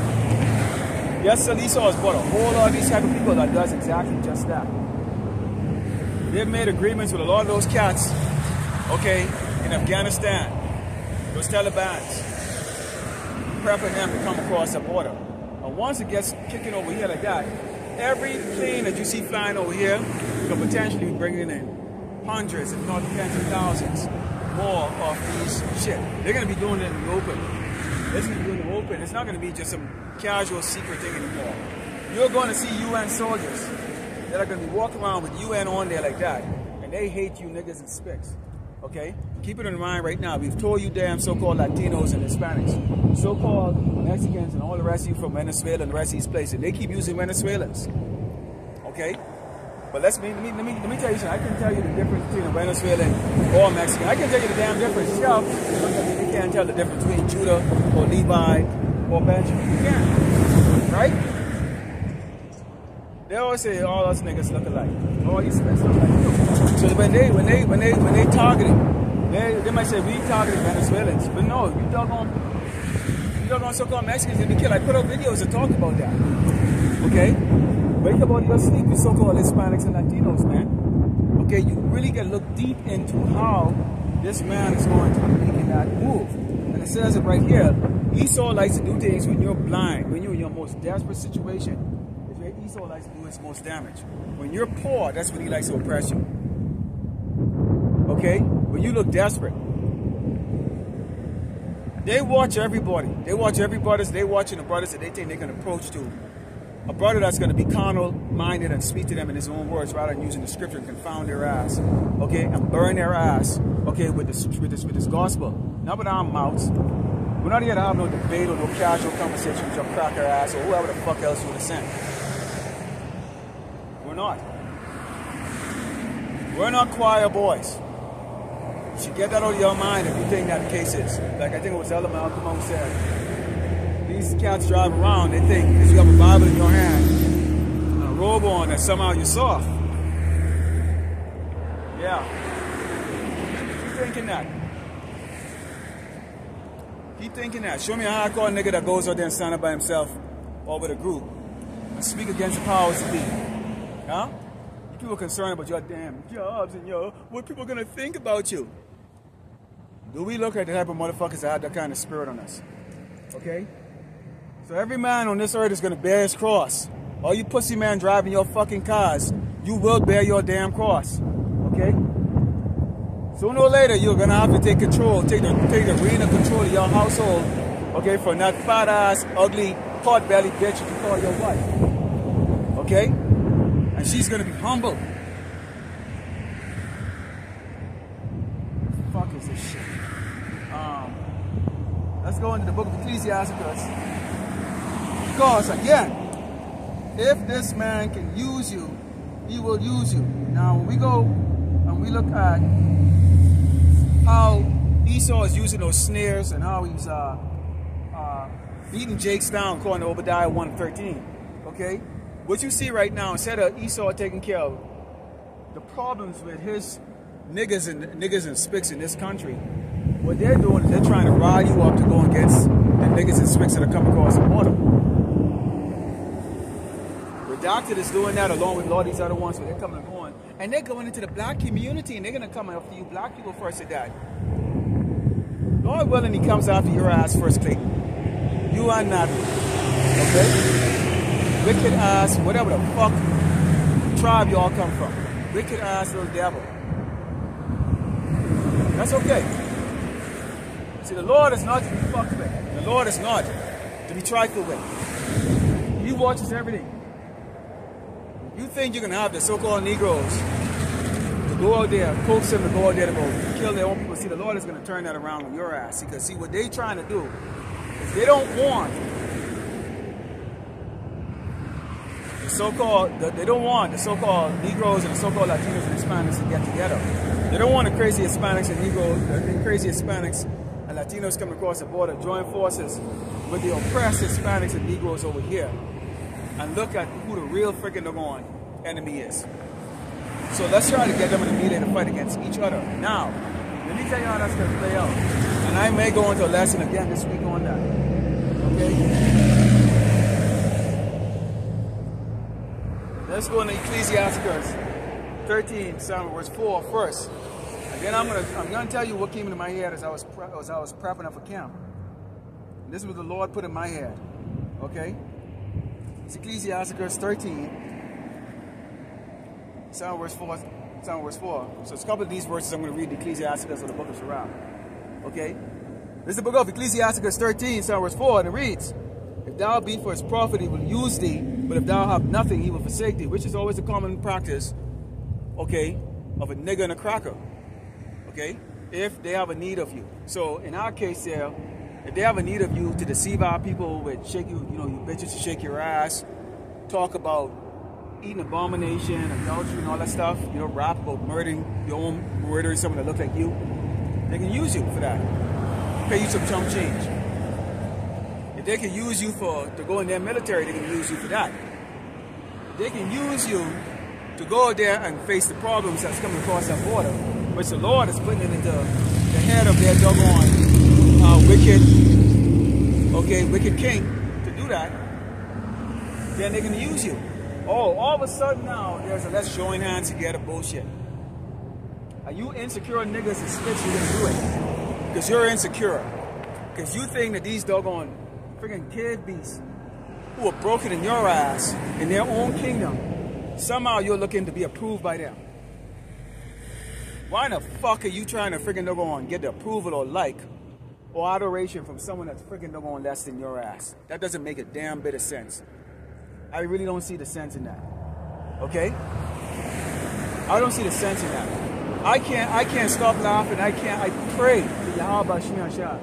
Yes, sir, Esau has brought a whole lot of these type of people that does exactly just that. They've made agreements with a lot of those cats, okay, in Afghanistan, those Talibans, prepping them to come across the border. And once it gets kicking over here like that, every plane that you see flying over here could potentially be bringing in hundreds, if not tens of thousands, more of these shit. They're going to be doing it in the open. It's going to be in the open. It's not going to be just some casual secret thing anymore. You're going to see UN soldiers that are going to be walking around with UN on there like that, and they hate you niggas and spics. Okay? Keep it in mind right now. We've told you damn so-called Latinos and Hispanics, so-called Mexicans and all the rest of you from Venezuela and the rest of these places. They keep using Venezuelans. Okay? But let me tell you something. I can tell you the difference between a Venezuelan or a Mexican. I can tell you the damn difference. Yeah, you can't tell the difference between Judah or Levi or Benjamin. You can't. Right? They always say all us niggas look alike. All these niggas look alike. So when they targeting, they might say we targeting Venezuelans. But no, you doggone so-called Mexicans that be killed. I put up videos that talk about that. Okay? Wake up out of your sleep, you so-called Hispanics and Latinos, man. Okay, you really got to look deep into how this man is going to be making that move. And it says it right here. Esau likes to do things when you're blind, when you're in your most desperate situation. It's where Esau likes to do his most damage. When you're poor, that's when he likes to oppress you. Okay? When you look desperate. They watch everybody. They watch everybody. They watching the brothers that they think they can approach to. A brother that's going to be carnal-minded and speak to them in his own words rather than using the scripture and confound their ass, okay, and burn their ass, okay, with this gospel. Not with our mouths. We're not here to have no debate or no casual conversation with your cracker ass or whoever the fuck else you would have sent. We're not. We're not choir boys. You should get that out of your mind if you think that the case is. Like I think it was Elder Malcolm who said, these cats drive around, they think because you have a Bible in your hand and a robe on that somehow you're soft. Yeah. Keep thinking that. Keep thinking that. Show me a hardcore nigga that goes out there and stand up by himself or with a group and speak against the powers to be. Huh? You people are concerned about your damn jobs and what people are going to think about you. Do we look at the type of motherfuckers that have that kind of spirit on us? Okay? So every man on this earth is going to bear his cross. All you pussy man driving your fucking cars, you will bear your damn cross. Okay? Sooner or later, you're going to have to take control, take the reign of control of your household, okay, from that fat-ass, ugly, pot-bellied bitch you call your wife. Okay? And she's going to be humble. What the fuck is this shit? Let's go into the book of Ecclesiasticus. Because again, if this man can use you, he will use you. Now when we go and we look at how Esau is using those snares and how he's beating Jake's down according to Obadiah 1:13. Okay? What you see right now, instead of Esau taking care of the problems with his niggas and spicks in this country, what they're doing is they're trying to rile you up to go against the niggas and spicks that are coming across the border. Redacted is doing that along with all these other ones, so they're coming and going. And they're going into the black community, and they're going to come after you black people first at that. Lord willing, he comes after your ass first, Clayton. You are not. Okay? Wicked ass, whatever the fuck tribe y'all come from. Wicked ass little devil. That's okay. See, the Lord is not to be fucked with. The Lord is not to be trifled with. He watches everything. You think you can have the so-called Negroes to go out there, coax them to go out there to go kill their own people. See, the Lord is going to turn that around on your ass. Because see, what they're trying to do is they don't want the so-called, they don't want the so-called Negroes and the so-called Latinos and Hispanics to get together. They don't want the crazy Hispanics and Negroes, the crazy Hispanics and Latinos coming across the border, join forces with the oppressed Hispanics and Negroes over here. And look at who the real freaking doggone enemy is. So let's try to get them in the media to fight against each other. Now, let me tell you how that's going to play out. And I may go into a lesson again this week on that. Okay? Let's go into Ecclesiastes 13, verse 4 first. And then I'm gonna tell you what came into my head as I was prepping up for camp. And this is what the Lord put in my head. Okay? It's Ecclesiastes 13, verse 4. So it's a couple of these verses I'm going to read in Ecclesiastes or the book of Sirach. Okay? This is the book of Ecclesiastes 13, verse 4, and it reads, if thou be for his profit, he will use thee, but if thou have nothing, he will forsake thee, which is always a common practice, okay, of a nigger and a cracker. Okay? If they have a need of you. So in our case there, if they have a need of you to deceive our people with shake you, you bitches to shake your ass, talk about eating abomination, adultery and all that stuff, rap about murdering someone that look like you, they can use you for that. Pay you some chump change. If they can use you to go in their military, they can use you for that. If they can use you to go there and face the problems that's coming across that border, which the Lord is putting it into the head of their doggone wicked king to do that, then they can use you. Oh, all of a sudden now, there's a let's join hands together bullshit. Are you insecure niggas and spits, you're gonna do it? Because you're insecure. Because you think that these doggone freaking kid beasts who are broken in your ass, in their own kingdom, somehow you're looking to be approved by them. Why the fuck are you trying to freaking doggone get the approval or like or adoration from someone that's freaking doggone less than your ass? That doesn't make a damn bit of sense. I really don't see the sense in that. Okay? I don't see the sense in that. I can't stop laughing. I pray to Yahweh Shemiyah Shah.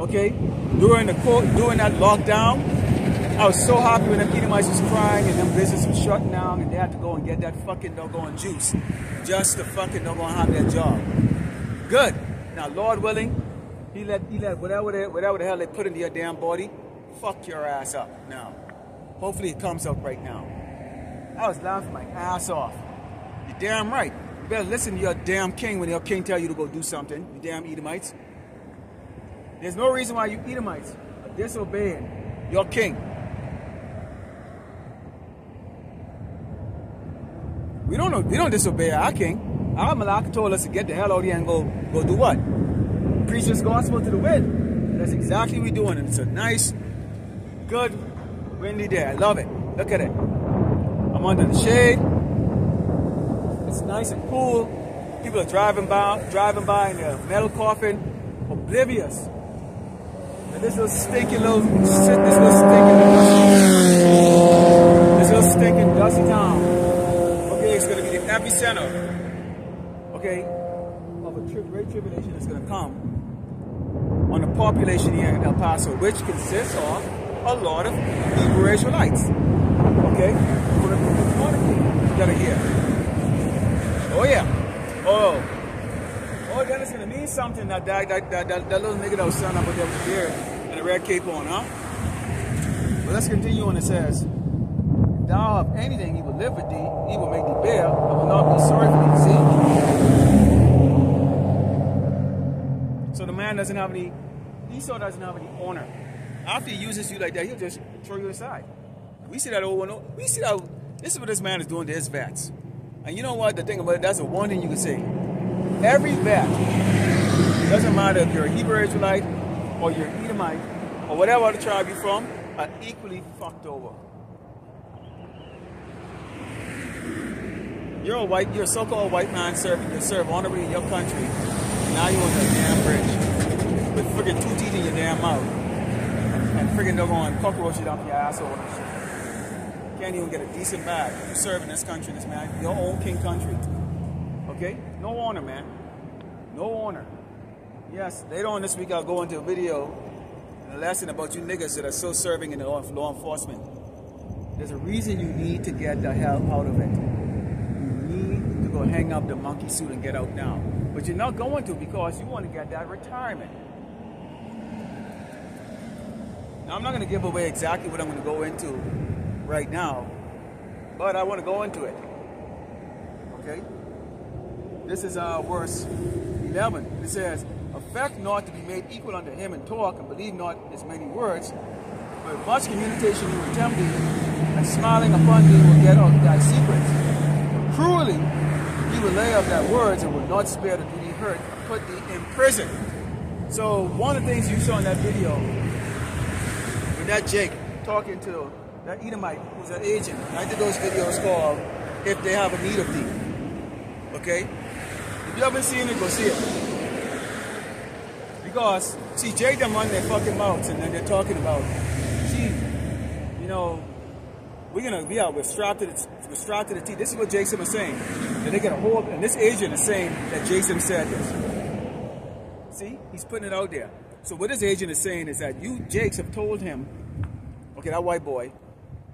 Okay? During that lockdown, I was so happy when them Edomites was crying and them business was shutting down and they had to go and get that fucking doggone juice just to fucking doggone have that job. Good. Now, Lord willing, he let whatever the hell they put into your damn body, fuck your ass up now. Hopefully it comes up right now. I was laughing my ass off. You're damn right. You better listen to your damn king when your king tell you to go do something, you damn Edomites. There's no reason why you Edomites are disobeying your king. We don't disobey our king. Our Malak told us to get the hell out here and go do what? Preach this gospel to the wind. That's exactly what we're doing. And it's a nice, good, windy day. I love it. Look at it. I'm under the shade. It's nice and cool. People are driving by in their metal coffin, oblivious. And this little stinking dusty town. Okay, it's gonna be the epicenter. Okay, of a great tribulation that's gonna come on the population here in El Paso, which consists of a lot of Hebrew Israelites. Okay? For the community that are here. Oh yeah. Oh, then it's gonna mean something that little nigga that was standing up with that beard and a red cape on, huh? But let's continue on. It says, if thou have anything, he will live with thee, he will make thee bear, and will not be sorry for thee. See? man doesn't have any, Esau doesn't have any honor. After he uses you like that, he'll just throw you aside. We see that over and over. We see that. This is what this man is doing to his vets. And you know what? The thing about it, that's the one thing you can say. Every vet, doesn't matter if you're a Hebrew Israelite or you're Edomite or whatever other tribe you're from, are equally fucked over. You're a so-called white man you serve honorably in your country. Now you're on the damn bridge with friggin' 2 teeth in your damn mouth and friggin' doggone cockroaches up your asshole and shit. Can't even get a decent bag. You serve in this country, this man, your own king country. Okay? No honor, man. No honor. Yes, later on this week I'll go into a video and a lesson about you niggas that are still serving in the law enforcement. There's a reason you need to get the hell out of it. To go hang up the monkey suit and get out now. But you're not going to because you want to get that retirement. Now, I'm not going to give away exactly what I'm going to go into right now, but I want to go into it. Okay? This is verse 11. It says, affect not to be made equal unto him in talk, and believe not his many words, but much communication he will tempt thee, and smiling upon thee will get out thy secrets. Cruelly he will lay up thy words and will not spare to do thee hurt, and put thee in prison. So one of the things you saw in that video, with that Jake talking to that Edomite who's an agent, I did those videos called If They Have a Need of Thee. Okay? If you haven't seen it, go see it. Because, see, Jake them run their fucking mouths and then they're talking about, see, you know, we're strapped to the teeth. This is what Jason was saying. That they get a hold, and this agent is saying that Jason said this. See, he's putting it out there. So what this agent is saying is that you, Jakes, have told him, okay, that white boy,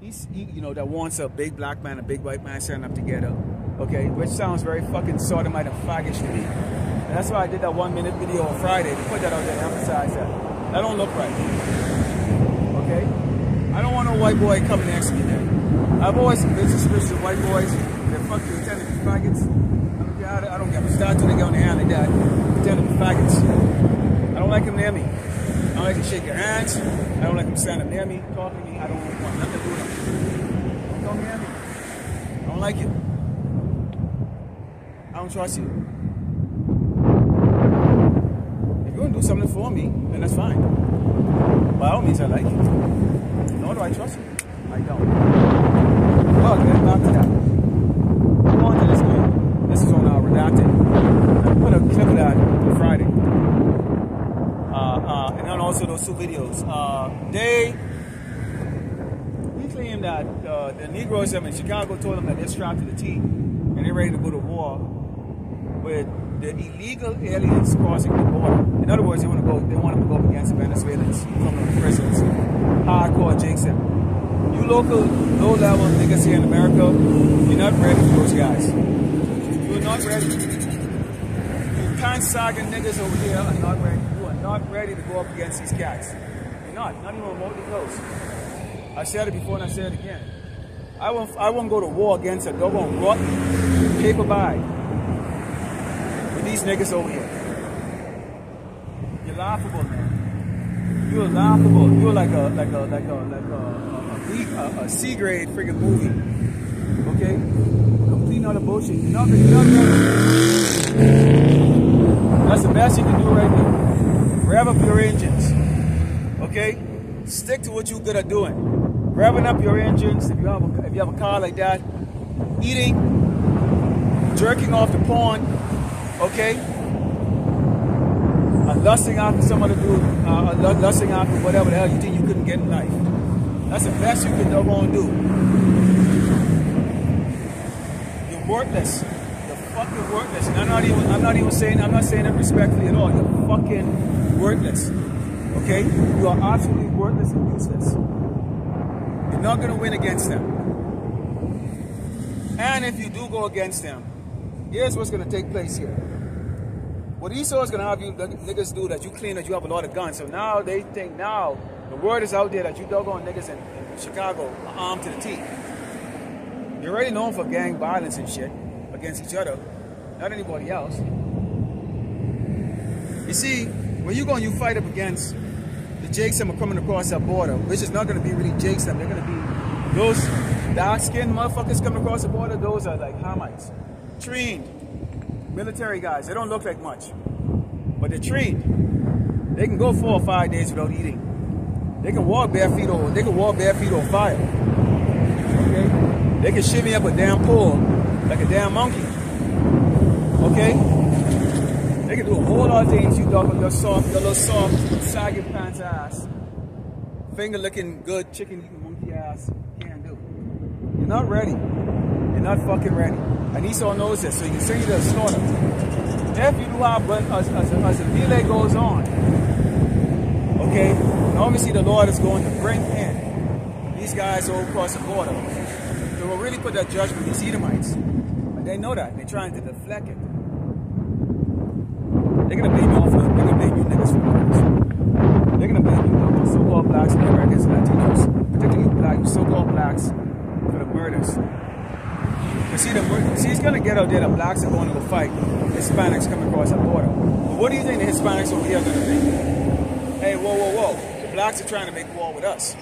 you know, that wants a big black man, a big white man standing up together, okay, which sounds very fucking sodomite and faggish to me. And that's why I did that 1 minute video on Friday to put that out there and emphasize that. That don't look right. Okay? I don't want no white boy coming next to me, man. I've always been suspicious of white boys. They're fucking pretend to be faggots. I don't get a statue to get on the hand like that. Pretend to be faggots. I don't like them near me. I don't like to shake your hands. I don't like them standing near me, talking to me. I don't want nothing to do with them. Don't come near me. I don't like you. I don't trust you. If you're going to do something for me, then that's fine. By all means, I like you. Nor do I trust you. I don't. Well, getting back to that. Go on to this game. This is on Redacted. I put a clip of that on Friday. And then also those 2 videos. We claim that the Negroes in Chicago told them that they're strapped to the teeth and they're ready to go to war with the illegal aliens crossing the border. In other words, they want them to go up against the Venezuelans from the prisons. Hardcore Jason. You local, low-level niggas here in America, you're not ready for those guys. You're not ready. You pants-sagging niggas over here are not ready. You are not ready to go up against these cats. You're not even remotely close. I said it before and I said it again. I won't go to war against a doggone rotten paper bag with these niggas over here. You're laughable, man. You're laughable. You're like a C grade friggin' movie. Okay? Complete another bullshit. You're not That's the best you can do right now. Rev up your engines. Okay? Stick to what you're good at doing. Revving up your engines. If you have a car like that, eating, jerking off the porn, okay? Lusting after some other dude, lusting after whatever the hell you think you couldn't get in life. That's the best you can doggone do. You're worthless. You're fucking worthless. And I'm not saying it respectfully at all. You're fucking worthless. Okay? You are absolutely worthless and useless. You're not gonna win against them. And if you do go against them, here's what's gonna take place here. What Esau is going to have you niggas do that you claim that you have a lot of guns. So now they think now the word is out there that you doggone niggas in Chicago are armed to the teeth. You're already known for gang violence and shit against each other, not anybody else. You see, when you go and you fight up against the Jakes that are coming across that border, which is not going to be really Jakes, they're going to be those dark-skinned motherfuckers coming across the border. Those are like Hamites, trained military guys. They don't look like much, but they're trained. They can go 4 or 5 days without eating. They can walk bare feet over. They can walk bare feet on fire. Okay, they can shimmy up a damn pole like a damn monkey. Okay, they can do a whole lot of things. You dog with your little soft, saggy pants ass, finger licking good chicken eating monkey ass can't do. You're not ready. You're not fucking ready. And Esau knows this, so he can send you to the slaughter. If you do have, as the melee goes on, okay, and obviously the Lord is going to bring in these guys over across the border. They will really put that judgment on these Edomites. But they know that. They're trying to deflect it. They're going to blame you off. They're going to blame you niggas for this. They're going to blame you so-called blacks, Americans, and Latinos, particularly black, so-called blacks, for the murders. You see, he's going to get out there that blacks are going to go fight Hispanics coming across the border. But what do you think the Hispanics over here are going to think? Hey, whoa, whoa, whoa. The blacks are trying to make war with us.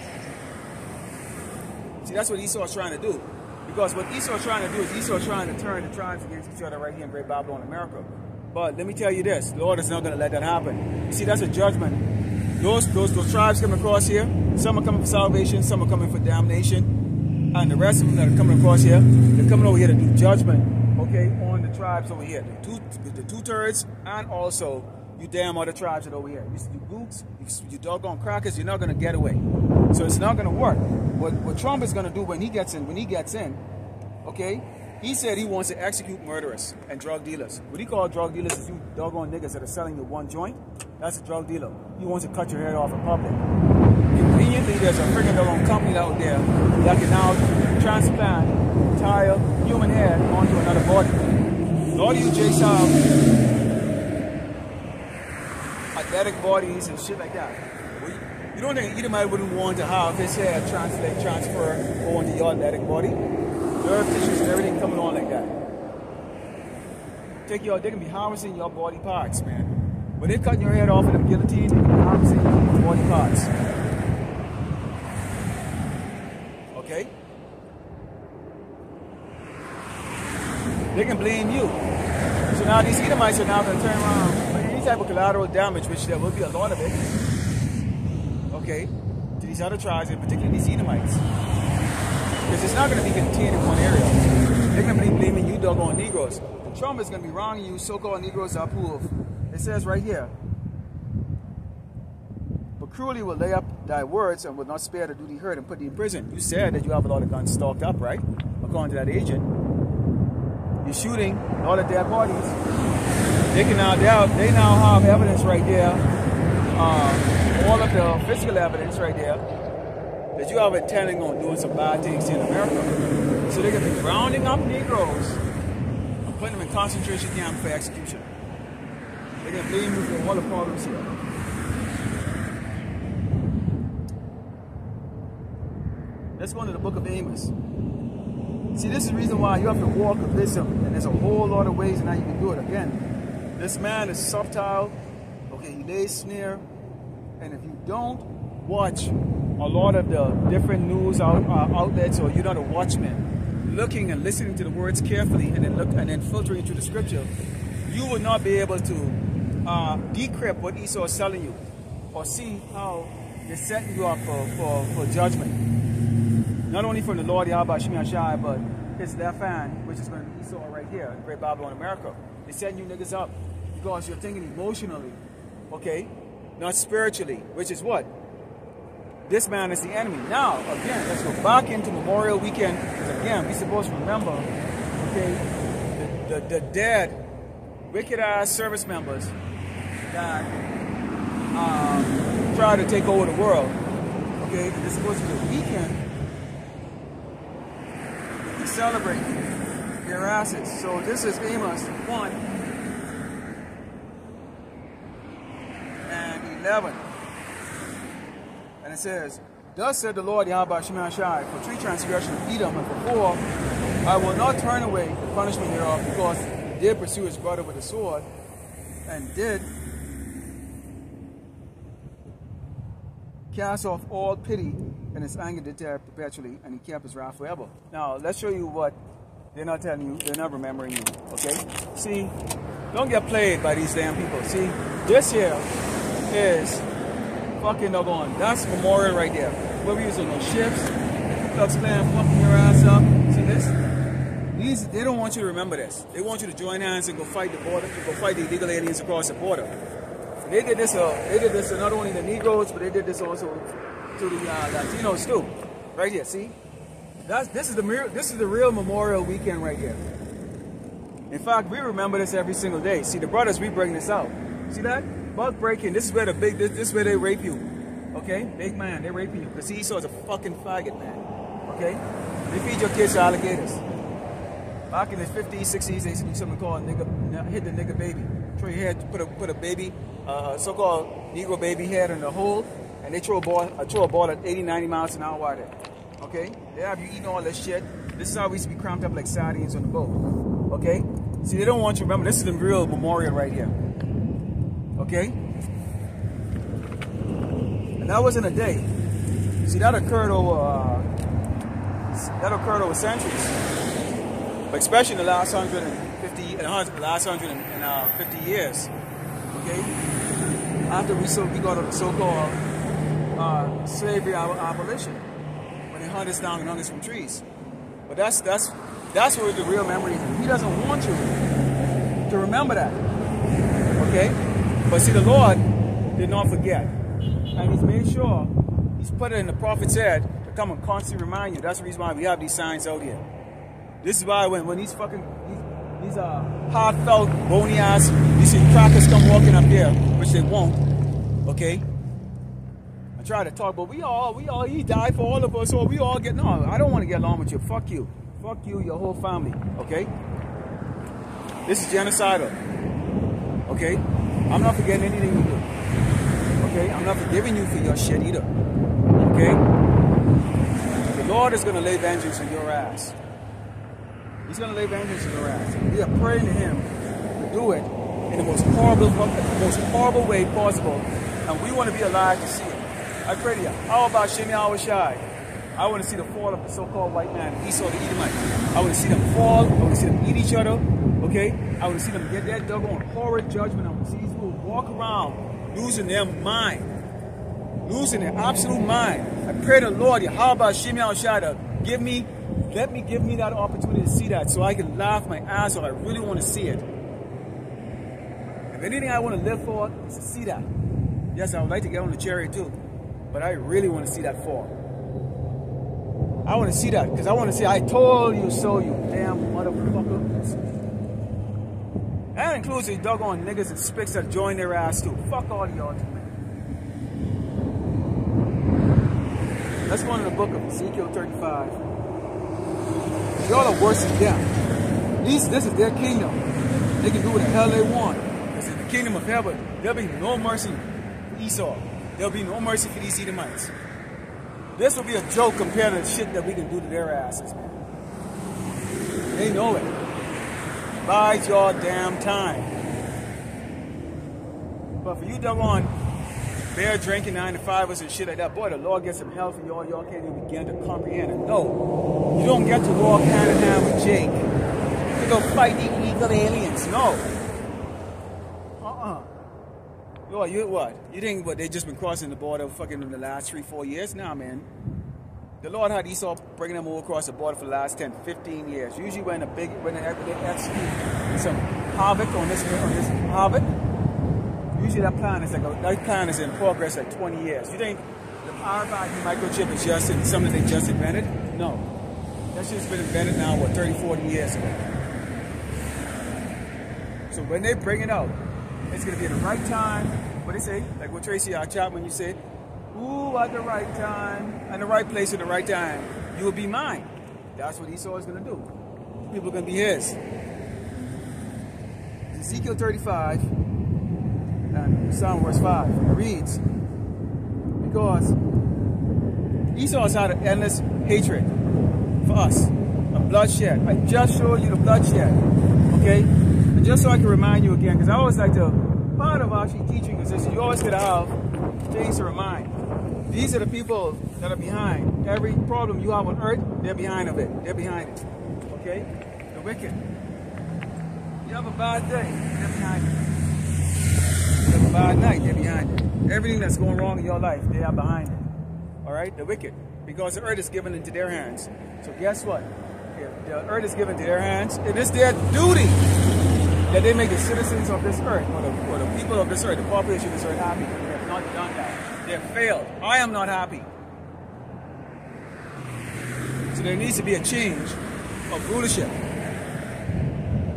See, that's what Esau's trying to do. Because what Esau's trying to do is Esau's trying to turn the tribes against each other right here in Great Babylon, America. But let me tell you this, the Lord is not going to let that happen. You see, that's a judgment. Those tribes coming across here, some are coming for salvation, some are coming for damnation. And the rest of them that are coming across here, they're coming over here to do judgment, okay, on the tribes over here. The two-thirds, and also you damn other tribes that are over here. You gooks, you doggone crackers, you're not going to get away. So it's not going to work. What Trump is going to do when he gets in, okay, he said he wants to execute murderers and drug dealers. What he call drug dealers is you doggone niggas that are selling you one joint. That's a drug dealer. He wants to cut your head off in public. Conveniently, there's a freaking little company out there that can now transplant entire human head onto another body. A lot of you Jakes have athletic bodies and shit like that. You don't think Edomite wouldn't want to have his head transfer onto your athletic body? Nerve tissues and everything coming on like that. They can be harvesting your body parts, man. When they're cutting your head off in the guillotine, they can be harvesting your body parts. Okay? They can blame you. So now these Edomites are now going to turn around with any type of collateral damage, which there will be a lot of it, okay, to these other tribes, and particularly these Edomites. Because it's not going to be contained in one area. They're going to be blaming you doggone Negroes. And Trump is going to be wronging you, so-called Negroes are approved. It says right here, but cruelly will lay up thy words and will not spare to do thee hurt and put thee in prison. You said that you have a lot of guns stocked up, right? According to that agent. You're shooting a lot of dead bodies. They now have evidence right there, all of the physical evidence right there, that you are intending on doing some bad things in America. So they're going to be rounding up Negroes and putting them in concentration camps for execution. They're going to blame you for all the problems here. Let's go into the book of Amos. See, this is the reason why you have to walk with wisdom, and there's a whole lot of ways in how you can do it. Again, this man is subtle, okay, he lays snare, and if you don't watch a lot of the different news outlets, or you're not a watchman, looking and listening to the words carefully, and then filtering through the scripture, you will not be able to decrypt what Esau is telling you, or see how they're setting you up for judgment. Not only from the Lord Yahweh Shemi Shai, but his left hand, which is going to be Esau right here in Great Babylon, America. They're setting you niggas up because you're thinking emotionally, okay, not spiritually, which is what? This man is the enemy. Now, again, let's go back into Memorial Weekend, because again, we're supposed to remember, okay, the dead, wicked-ass service members that try to take over the world, okay? This is supposed to be a weekend to celebrate their asses. So this is Amos 1 and 11. And it says, thus said the Lord Yahweh Shemi Shai, for 3 transgressions of Edom, and for 4, I will not turn away the punishment thereof, because he did pursue his brother with a sword, and did cast off all pity, and his anger deterred perpetually, and he kept his wrath forever. Now, let's show you what they're not telling you, they're not remembering you, okay? See, don't get played by these damn people. See, this here is fucking doggone. That's memorial right there. Where we using those ships, thugs playing, fucking your ass up. See this? They don't want you to remember this. They want you to join hands and go fight the border, to go fight the illegal aliens across the border. They did this to not only the Negroes, but they did this also to the Latinos too. Right here, see? This is the real Memorial Weekend right here. In fact, we remember this every single day. See, the brothers, we bring this out. See that? Buck breaking. This is where this is where they rape you. Okay? Big man, they raping you. Because Esau's a fucking faggot, man. Okay? They feed your kids to alligators. Back in the 50s, 60s, they used to do something called hit the nigga baby. Throw your head, put a baby, so-called Negro baby head in the hole, and they throw a ball at 80, 90 miles an hour out there. Okay? They have you eating all this shit. This is how we used to be cramped up like sardines on the boat. Okay? See, they don't want you to remember. This is the real memorial right here. Okay? And that wasn't a day. See, that occurred over centuries. But especially in the last 150 years. Okay? After we got the so-called slavery abolition. When they hunt us down and hung us from trees. But that's where the real memory is. He doesn't want you to remember that. Okay? But see, the Lord did not forget. And he's made sure, he's put it in the prophet's head to come and constantly remind you. That's the reason why we have these signs out here. This is why when these heartfelt, bony ass, these crackers come walking up here, which they won't, okay? I try to talk, but he died for all of us, so we all get, no, I don't want to get along with you. Fuck you. Fuck you, your whole family, okay? This is genocidal, okay? I'm not forgetting anything you do, okay? I'm not forgiving you for your shit either, okay? The Lord is going to lay vengeance on your ass. He's going to lay vengeance on your ass. We are praying to him to do it in the most horrible way possible, and we want to be alive to see it. I pray to you. How about Shimei Awashai? I want to see the fall of the so-called white man, Esau the Edomite. I want to see them fall. I want to see them eat each other. Okay? I want to see them get their doggone horrid judgment. I want to see these people walk around losing their mind. Losing their absolute mind. I pray to the Lord, how about Shimei Awashai to give me that opportunity to see that so I can laugh my ass off. I really want to see it. If anything I want to live for is to see that. Yes, I would like to get on the chariot too. But I really want to see that fall. I want to see that because I want to see, I told you so, you damn motherfucker. That includes the doggone niggas and spicks that join their ass too. Fuck all of y'all too, man. Let's go into the book of Ezekiel 35. Y'all are worse than them. This is their kingdom. They can do what the hell they want. This is the kingdom of heaven. There'll be no mercy for Esau. There'll be no mercy for these Edomites. This will be a joke compared to the shit that we can do to their asses, man. They know it. Bide your damn time. But for you doggone beer drinking 9 to 5ers and shit like that, boy, the Lord gets some help for y'all. Y'all can't even begin to comprehend it. No. You don't get to walk hand in hand with Jake to go fight the illegal aliens. No. Yo, you what? You think what? They just been crossing the border fucking in the last 3-4 years? Nah, man. The Lord had Esau bringing them all across the border for the last 10-15 years. Usually when they execute some havoc on this havoc, usually that plan is in progress like 20 years. You think the RFID microchip is just something they just invented? No. That shit's been invented now, what, 30-40 years ago. So when they bring it out, it's going to be at the right time. What they say, like what Tracy Chapman, you say, ooh, at the right time, and the right place at the right time, you will be mine. That's what Esau is going to do. People are going to be his. Ezekiel 35, and Psalm verse 5, it reads, because Esau has had an endless hatred for us, a bloodshed. I just showed you the bloodshed, okay? And just so I can remind you again, because I always like to, part of actually teaching is this, you always got to have things to remind. These are the people that are behind. Every problem you have on earth, they're behind of it. They're behind it. Okay? The wicked. You have a bad day, they're behind it. You have a bad night, they're behind it. Everything that's going wrong in your life, they are behind it. Alright? The wicked. Because the earth is given into their hands. So guess what? If the earth is given to their hands, it is their duty that they make the citizens of this earth, or the people of this earth, the population of this earth happy. They have not done that. They have failed. I am not happy. So there needs to be a change of rulership.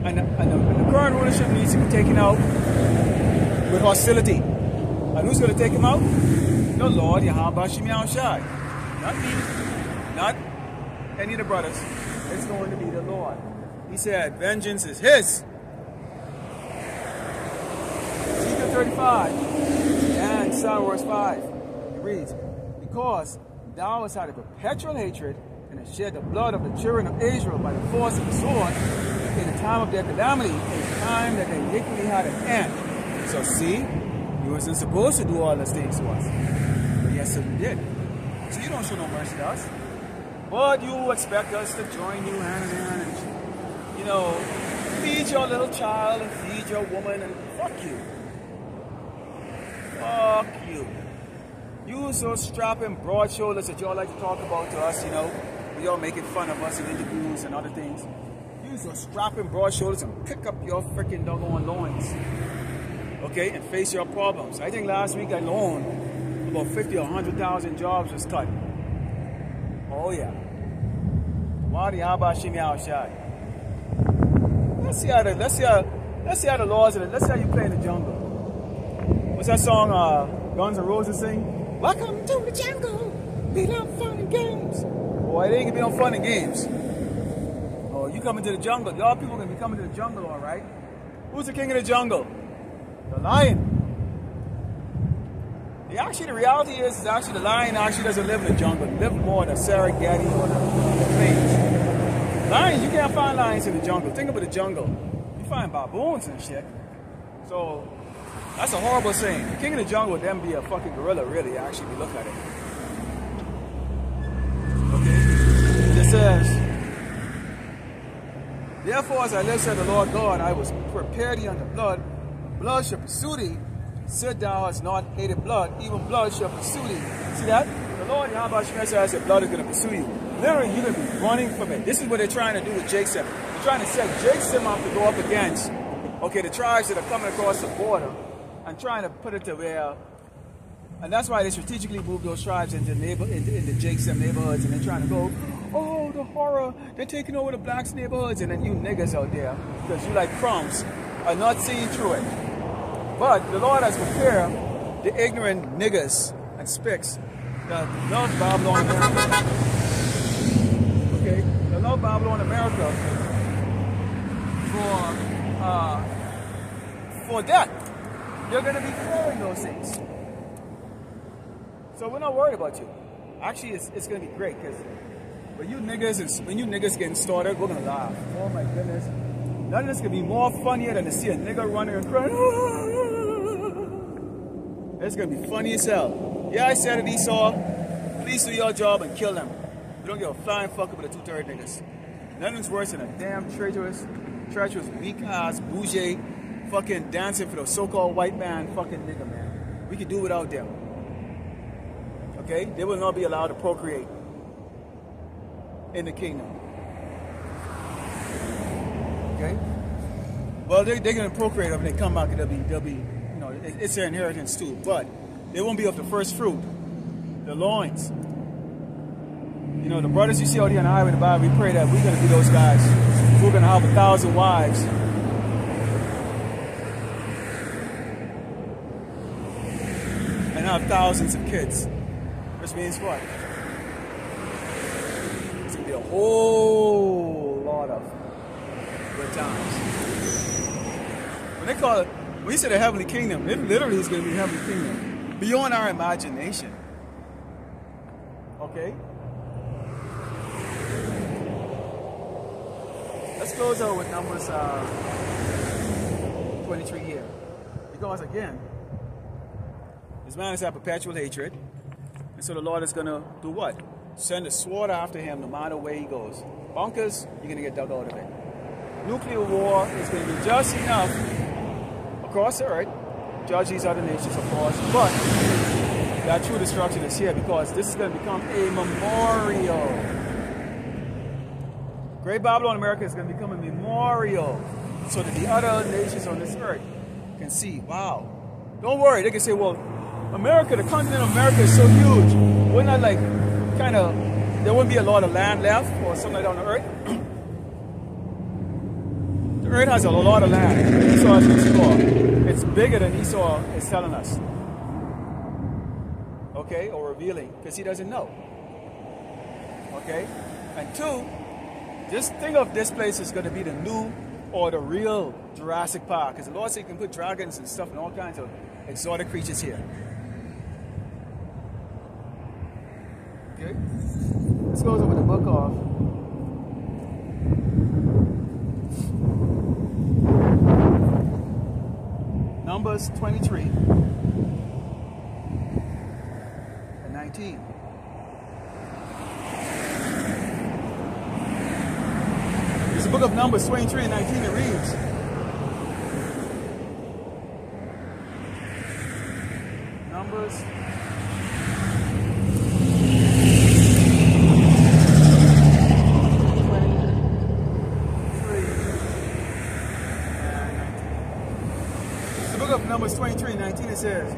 And the current rulership needs to be taken out with hostility. And who's going to take him out? The Lord Yahweh Shem Yahushai. Not me, not any of the brothers. It's going to be the Lord. He said, vengeance is his. Ezekiel 35 and verse 5. It reads, because thou hast had a perpetual hatred and hast shed the blood of the children of Israel by the force of the sword in the time of their calamity, in the time that their iniquity had an end. So see, you wasn't supposed to do all those things to us. But yes, so you did. So you don't show no mercy to us. But you expect us to join you hand in hand and, you know, feed your little child and feed your woman and fuck you. Fuck you. You so strapping broad shoulders that y'all like to talk about to us, you know. We all making fun of us in interviews and other things. You so strapping broad shoulders and pick up your freaking doggone loins. Okay, and face your problems. I think last week alone, about 50 or 100,000 jobs was cut. Oh yeah. Wadi Abba Shem Yahushai. Let's see how the laws of it. Let's see how you play in the jungle. What's that song Guns N' Roses sing? Welcome to the jungle. Be no fun and games. Boy, it ain't gonna be no fun and games. Oh, you coming to the jungle. Y'all people gonna be coming to the jungle, alright? Who's the king of the jungle? The lion. Actually, the reality is actually the lion actually doesn't live in the jungle. He lives more in the Serengeti or the plains. Lions, you can't find lions in the jungle. Think about the jungle. You find baboons and shit. So, that's a horrible saying. The king of the jungle would then be a fucking gorilla, really, actually, if you look at it. Okay? It says, therefore, as I live, said the Lord God, I was prepared thee unto blood. Blood shall pursue thee. Said thou hast not hated blood, even blood shall pursue thee. See that? The Lord Yahweh Shem said blood is going to pursue you. Literally, you're going to be running from it. This is what they're trying to do with Jacob. They're trying to set Jacob up to go up against, okay, the tribes that are coming across the border and trying to put it to where, and that's why they strategically move those tribes into Jacob neighborhoods, and they're trying to go, oh, the horror, they're taking over the blacks' neighborhoods, and then you niggas out there, because you like crumbs, are not seeing through it. But the Lord has prepared the ignorant niggas and spicks that love Babylon America. Okay? They love Babylon America for that. They're going to be fearing those things. So we're not worried about you. Actually, it's going to be great because when you niggas getting started, we're going to laugh. Oh my goodness. None of this could be more funnier than to see a nigga running and crying. It's going to be funny as hell. Yeah, I said it, Esau. Please do your job and kill them. We don't give a flying fuck about the 2/3 niggas. Nothing's worse than a damn treacherous, weak-ass, bougie, fucking dancing for the so-called white man fucking nigga, man. We can do without them. Okay? They will not be allowed to procreate in the kingdom. Okay? Well, they're going to procreate when they come back, and they'll be, you know, it's their inheritance too. But they won't be of the first fruit, the loins. You know, the brothers you see out here on the highway in the Bible, we pray that we're going to be those guys who are going to have 1,000 wives. And have thousands of kids. Which means what? It's going to be a whole lot of good times. When they call it, when you say the heavenly kingdom, it literally is going to be the heavenly kingdom. Beyond our imagination. Okay? Let's close out with Numbers 23 here. Because again, this man has had perpetual hatred. And so the Lord is going to do what? Send a sword after him no matter where he goes. Bunkers, you're going to get dug out of it. Nuclear war is going to be just enough across the earth, judge these other nations, of course, but that true destruction is here because this is going to become a memorial. Great Babylon America is going to become a memorial so that the other nations on this earth can see, wow. Don't worry, they can say, well, America, the continent of America is so huge. We're not like, there wouldn't be a lot of land left or something like that on the earth. The earth has a lot of land. Esau has to explore. It's bigger than Esau is telling us. Okay, or revealing, because he doesn't know. Okay, and two, just think of this place is going to be the new or the real Jurassic Park, because the Lord said you can put dragons and stuff and all kinds of exotic creatures here. Okay, let's go over the book of Numbers 23 and 19. It's the book of Numbers 23 and 19. It reads, Numbers 23:19 it says,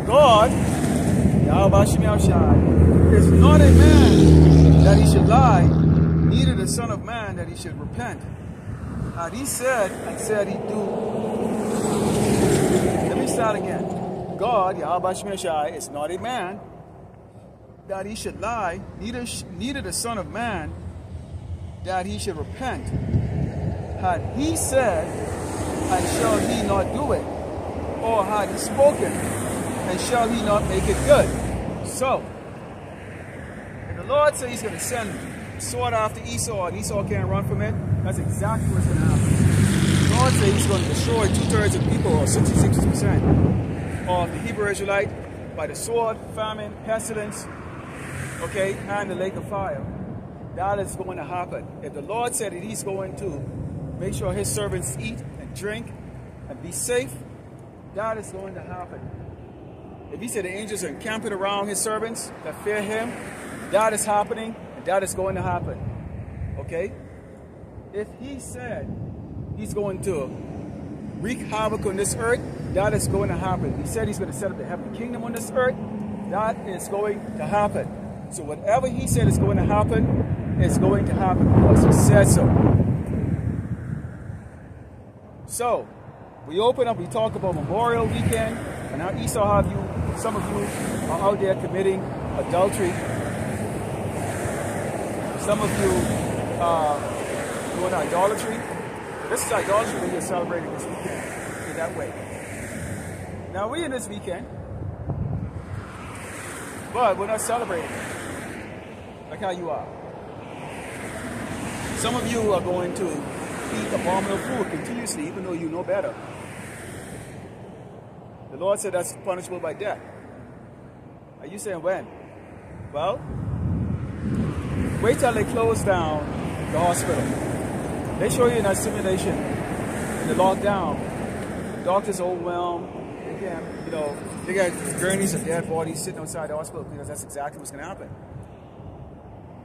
God, Yahweh Shem Shai, is not a man that he should lie, neither the Son of Man that he should repent. Had he said and said he'd do. Let me start again. God, Yahweh Shem Shai, is not a man that he should lie, neither the Son of Man that he should repent. Had he said, and shall he not do it? Or had he spoken, and shall he not make it good? So, if the Lord says he's going to send a sword after Esau, and Esau can't run from it, that's exactly what's going to happen. The Lord says he's going to destroy 2/3 of the people, or 66% of the Hebrew Israelite, by the sword, famine, pestilence, okay, and the lake of fire. That is going to happen. If the Lord said that he's going to make sure his servants eat and drink and be safe, that is going to happen. If he said the angels are encamping around his servants that fear him, that is happening, and that is going to happen. Okay? If he said he's going to wreak havoc on this earth, that is going to happen. He said he's going to set up the heavenly kingdom on this earth, that is going to happen. So whatever he said is going to happen, is going to happen because he said so. So, we open up, we talk about Memorial Weekend, and how Esau have you, some of you are out there committing adultery. Some of you are doing idolatry. This is idolatry that you're celebrating this weekend in that way. Now we in this weekend, but we're not celebrating like how you are. Some of you are going to eat abominable food continuously, even though you know better. The Lord said that's punishable by death. Are you saying when? Well, wait till they close down the hospital. They show you in that simulation, in the lockdown, the doctors are overwhelmed. They can't, they got gurneys of dead bodies sitting outside the hospital because that's exactly what's going to happen.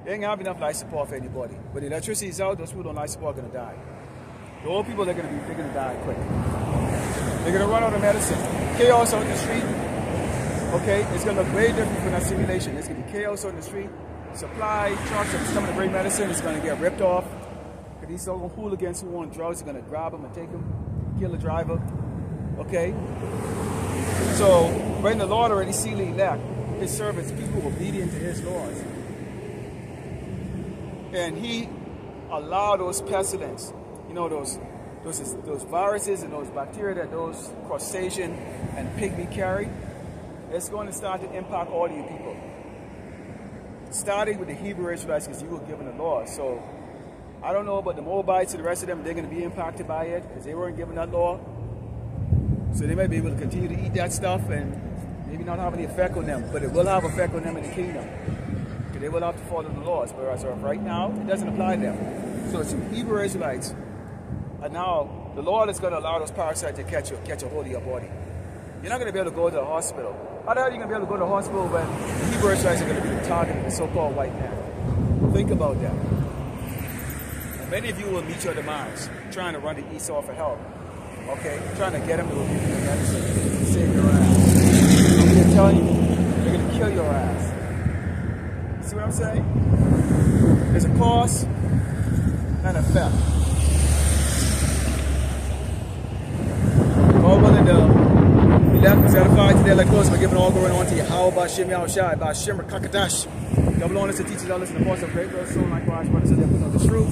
They ain't have enough life support for anybody. When the electricity is out, those people on life support are going to die. The old people, they're going to die quick. They're going to run out of medicine. Chaos out in the street. Okay, it's going to look very different from that simulation. There's going to be chaos out in the street. Supply trucks that's coming to bring medicine is going to get ripped off. Because these old hooligans who want drugs are going to grab them and take them, kill the driver. Okay? So, when the Lord already sealed elect his servants, people were obedient to his laws. And he allowed those pestilence, those viruses and those bacteria that those crustacean and pygmy carry, it's going to start to impact all of you people. Starting with the Hebrew Israelites, because you were given the law. So I don't know about the Moabites and the rest of them, they're going to be impacted by it because they weren't given that law. So they might be able to continue to eat that stuff and Maybe not have any effect on them, but it will have effect on them in the kingdom. Because they will have to follow the laws. Whereas right now, it doesn't apply to them. So to Hebrew Israelites, and now the Lord is going to allow those parasites to catch a hold of your body. You're not going to be able to go to the hospital. How the hell are you going to be able to go to the hospital when the Hebrew Israelites are going to be the target of the so-called white man? Think about that. And many of you will meet your demise trying to run the East off for help. Okay? Trying to get them to give you the medicine to save your ass. I'm going to tell you, they're going to kill your ass. See what I'm saying? There's a cause and effect. All well and done. We left, was edified today like close by giving all going on to Yahweh, Bashim, Yahushai, Bashim, Kakadash. Double honors to teachers, others, and the apostles of great growth, soul, likewise, brothers and sisters of the truth.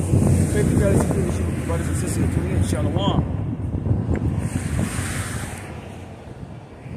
Faith, the brothers and sisters, tuning in, Shalom.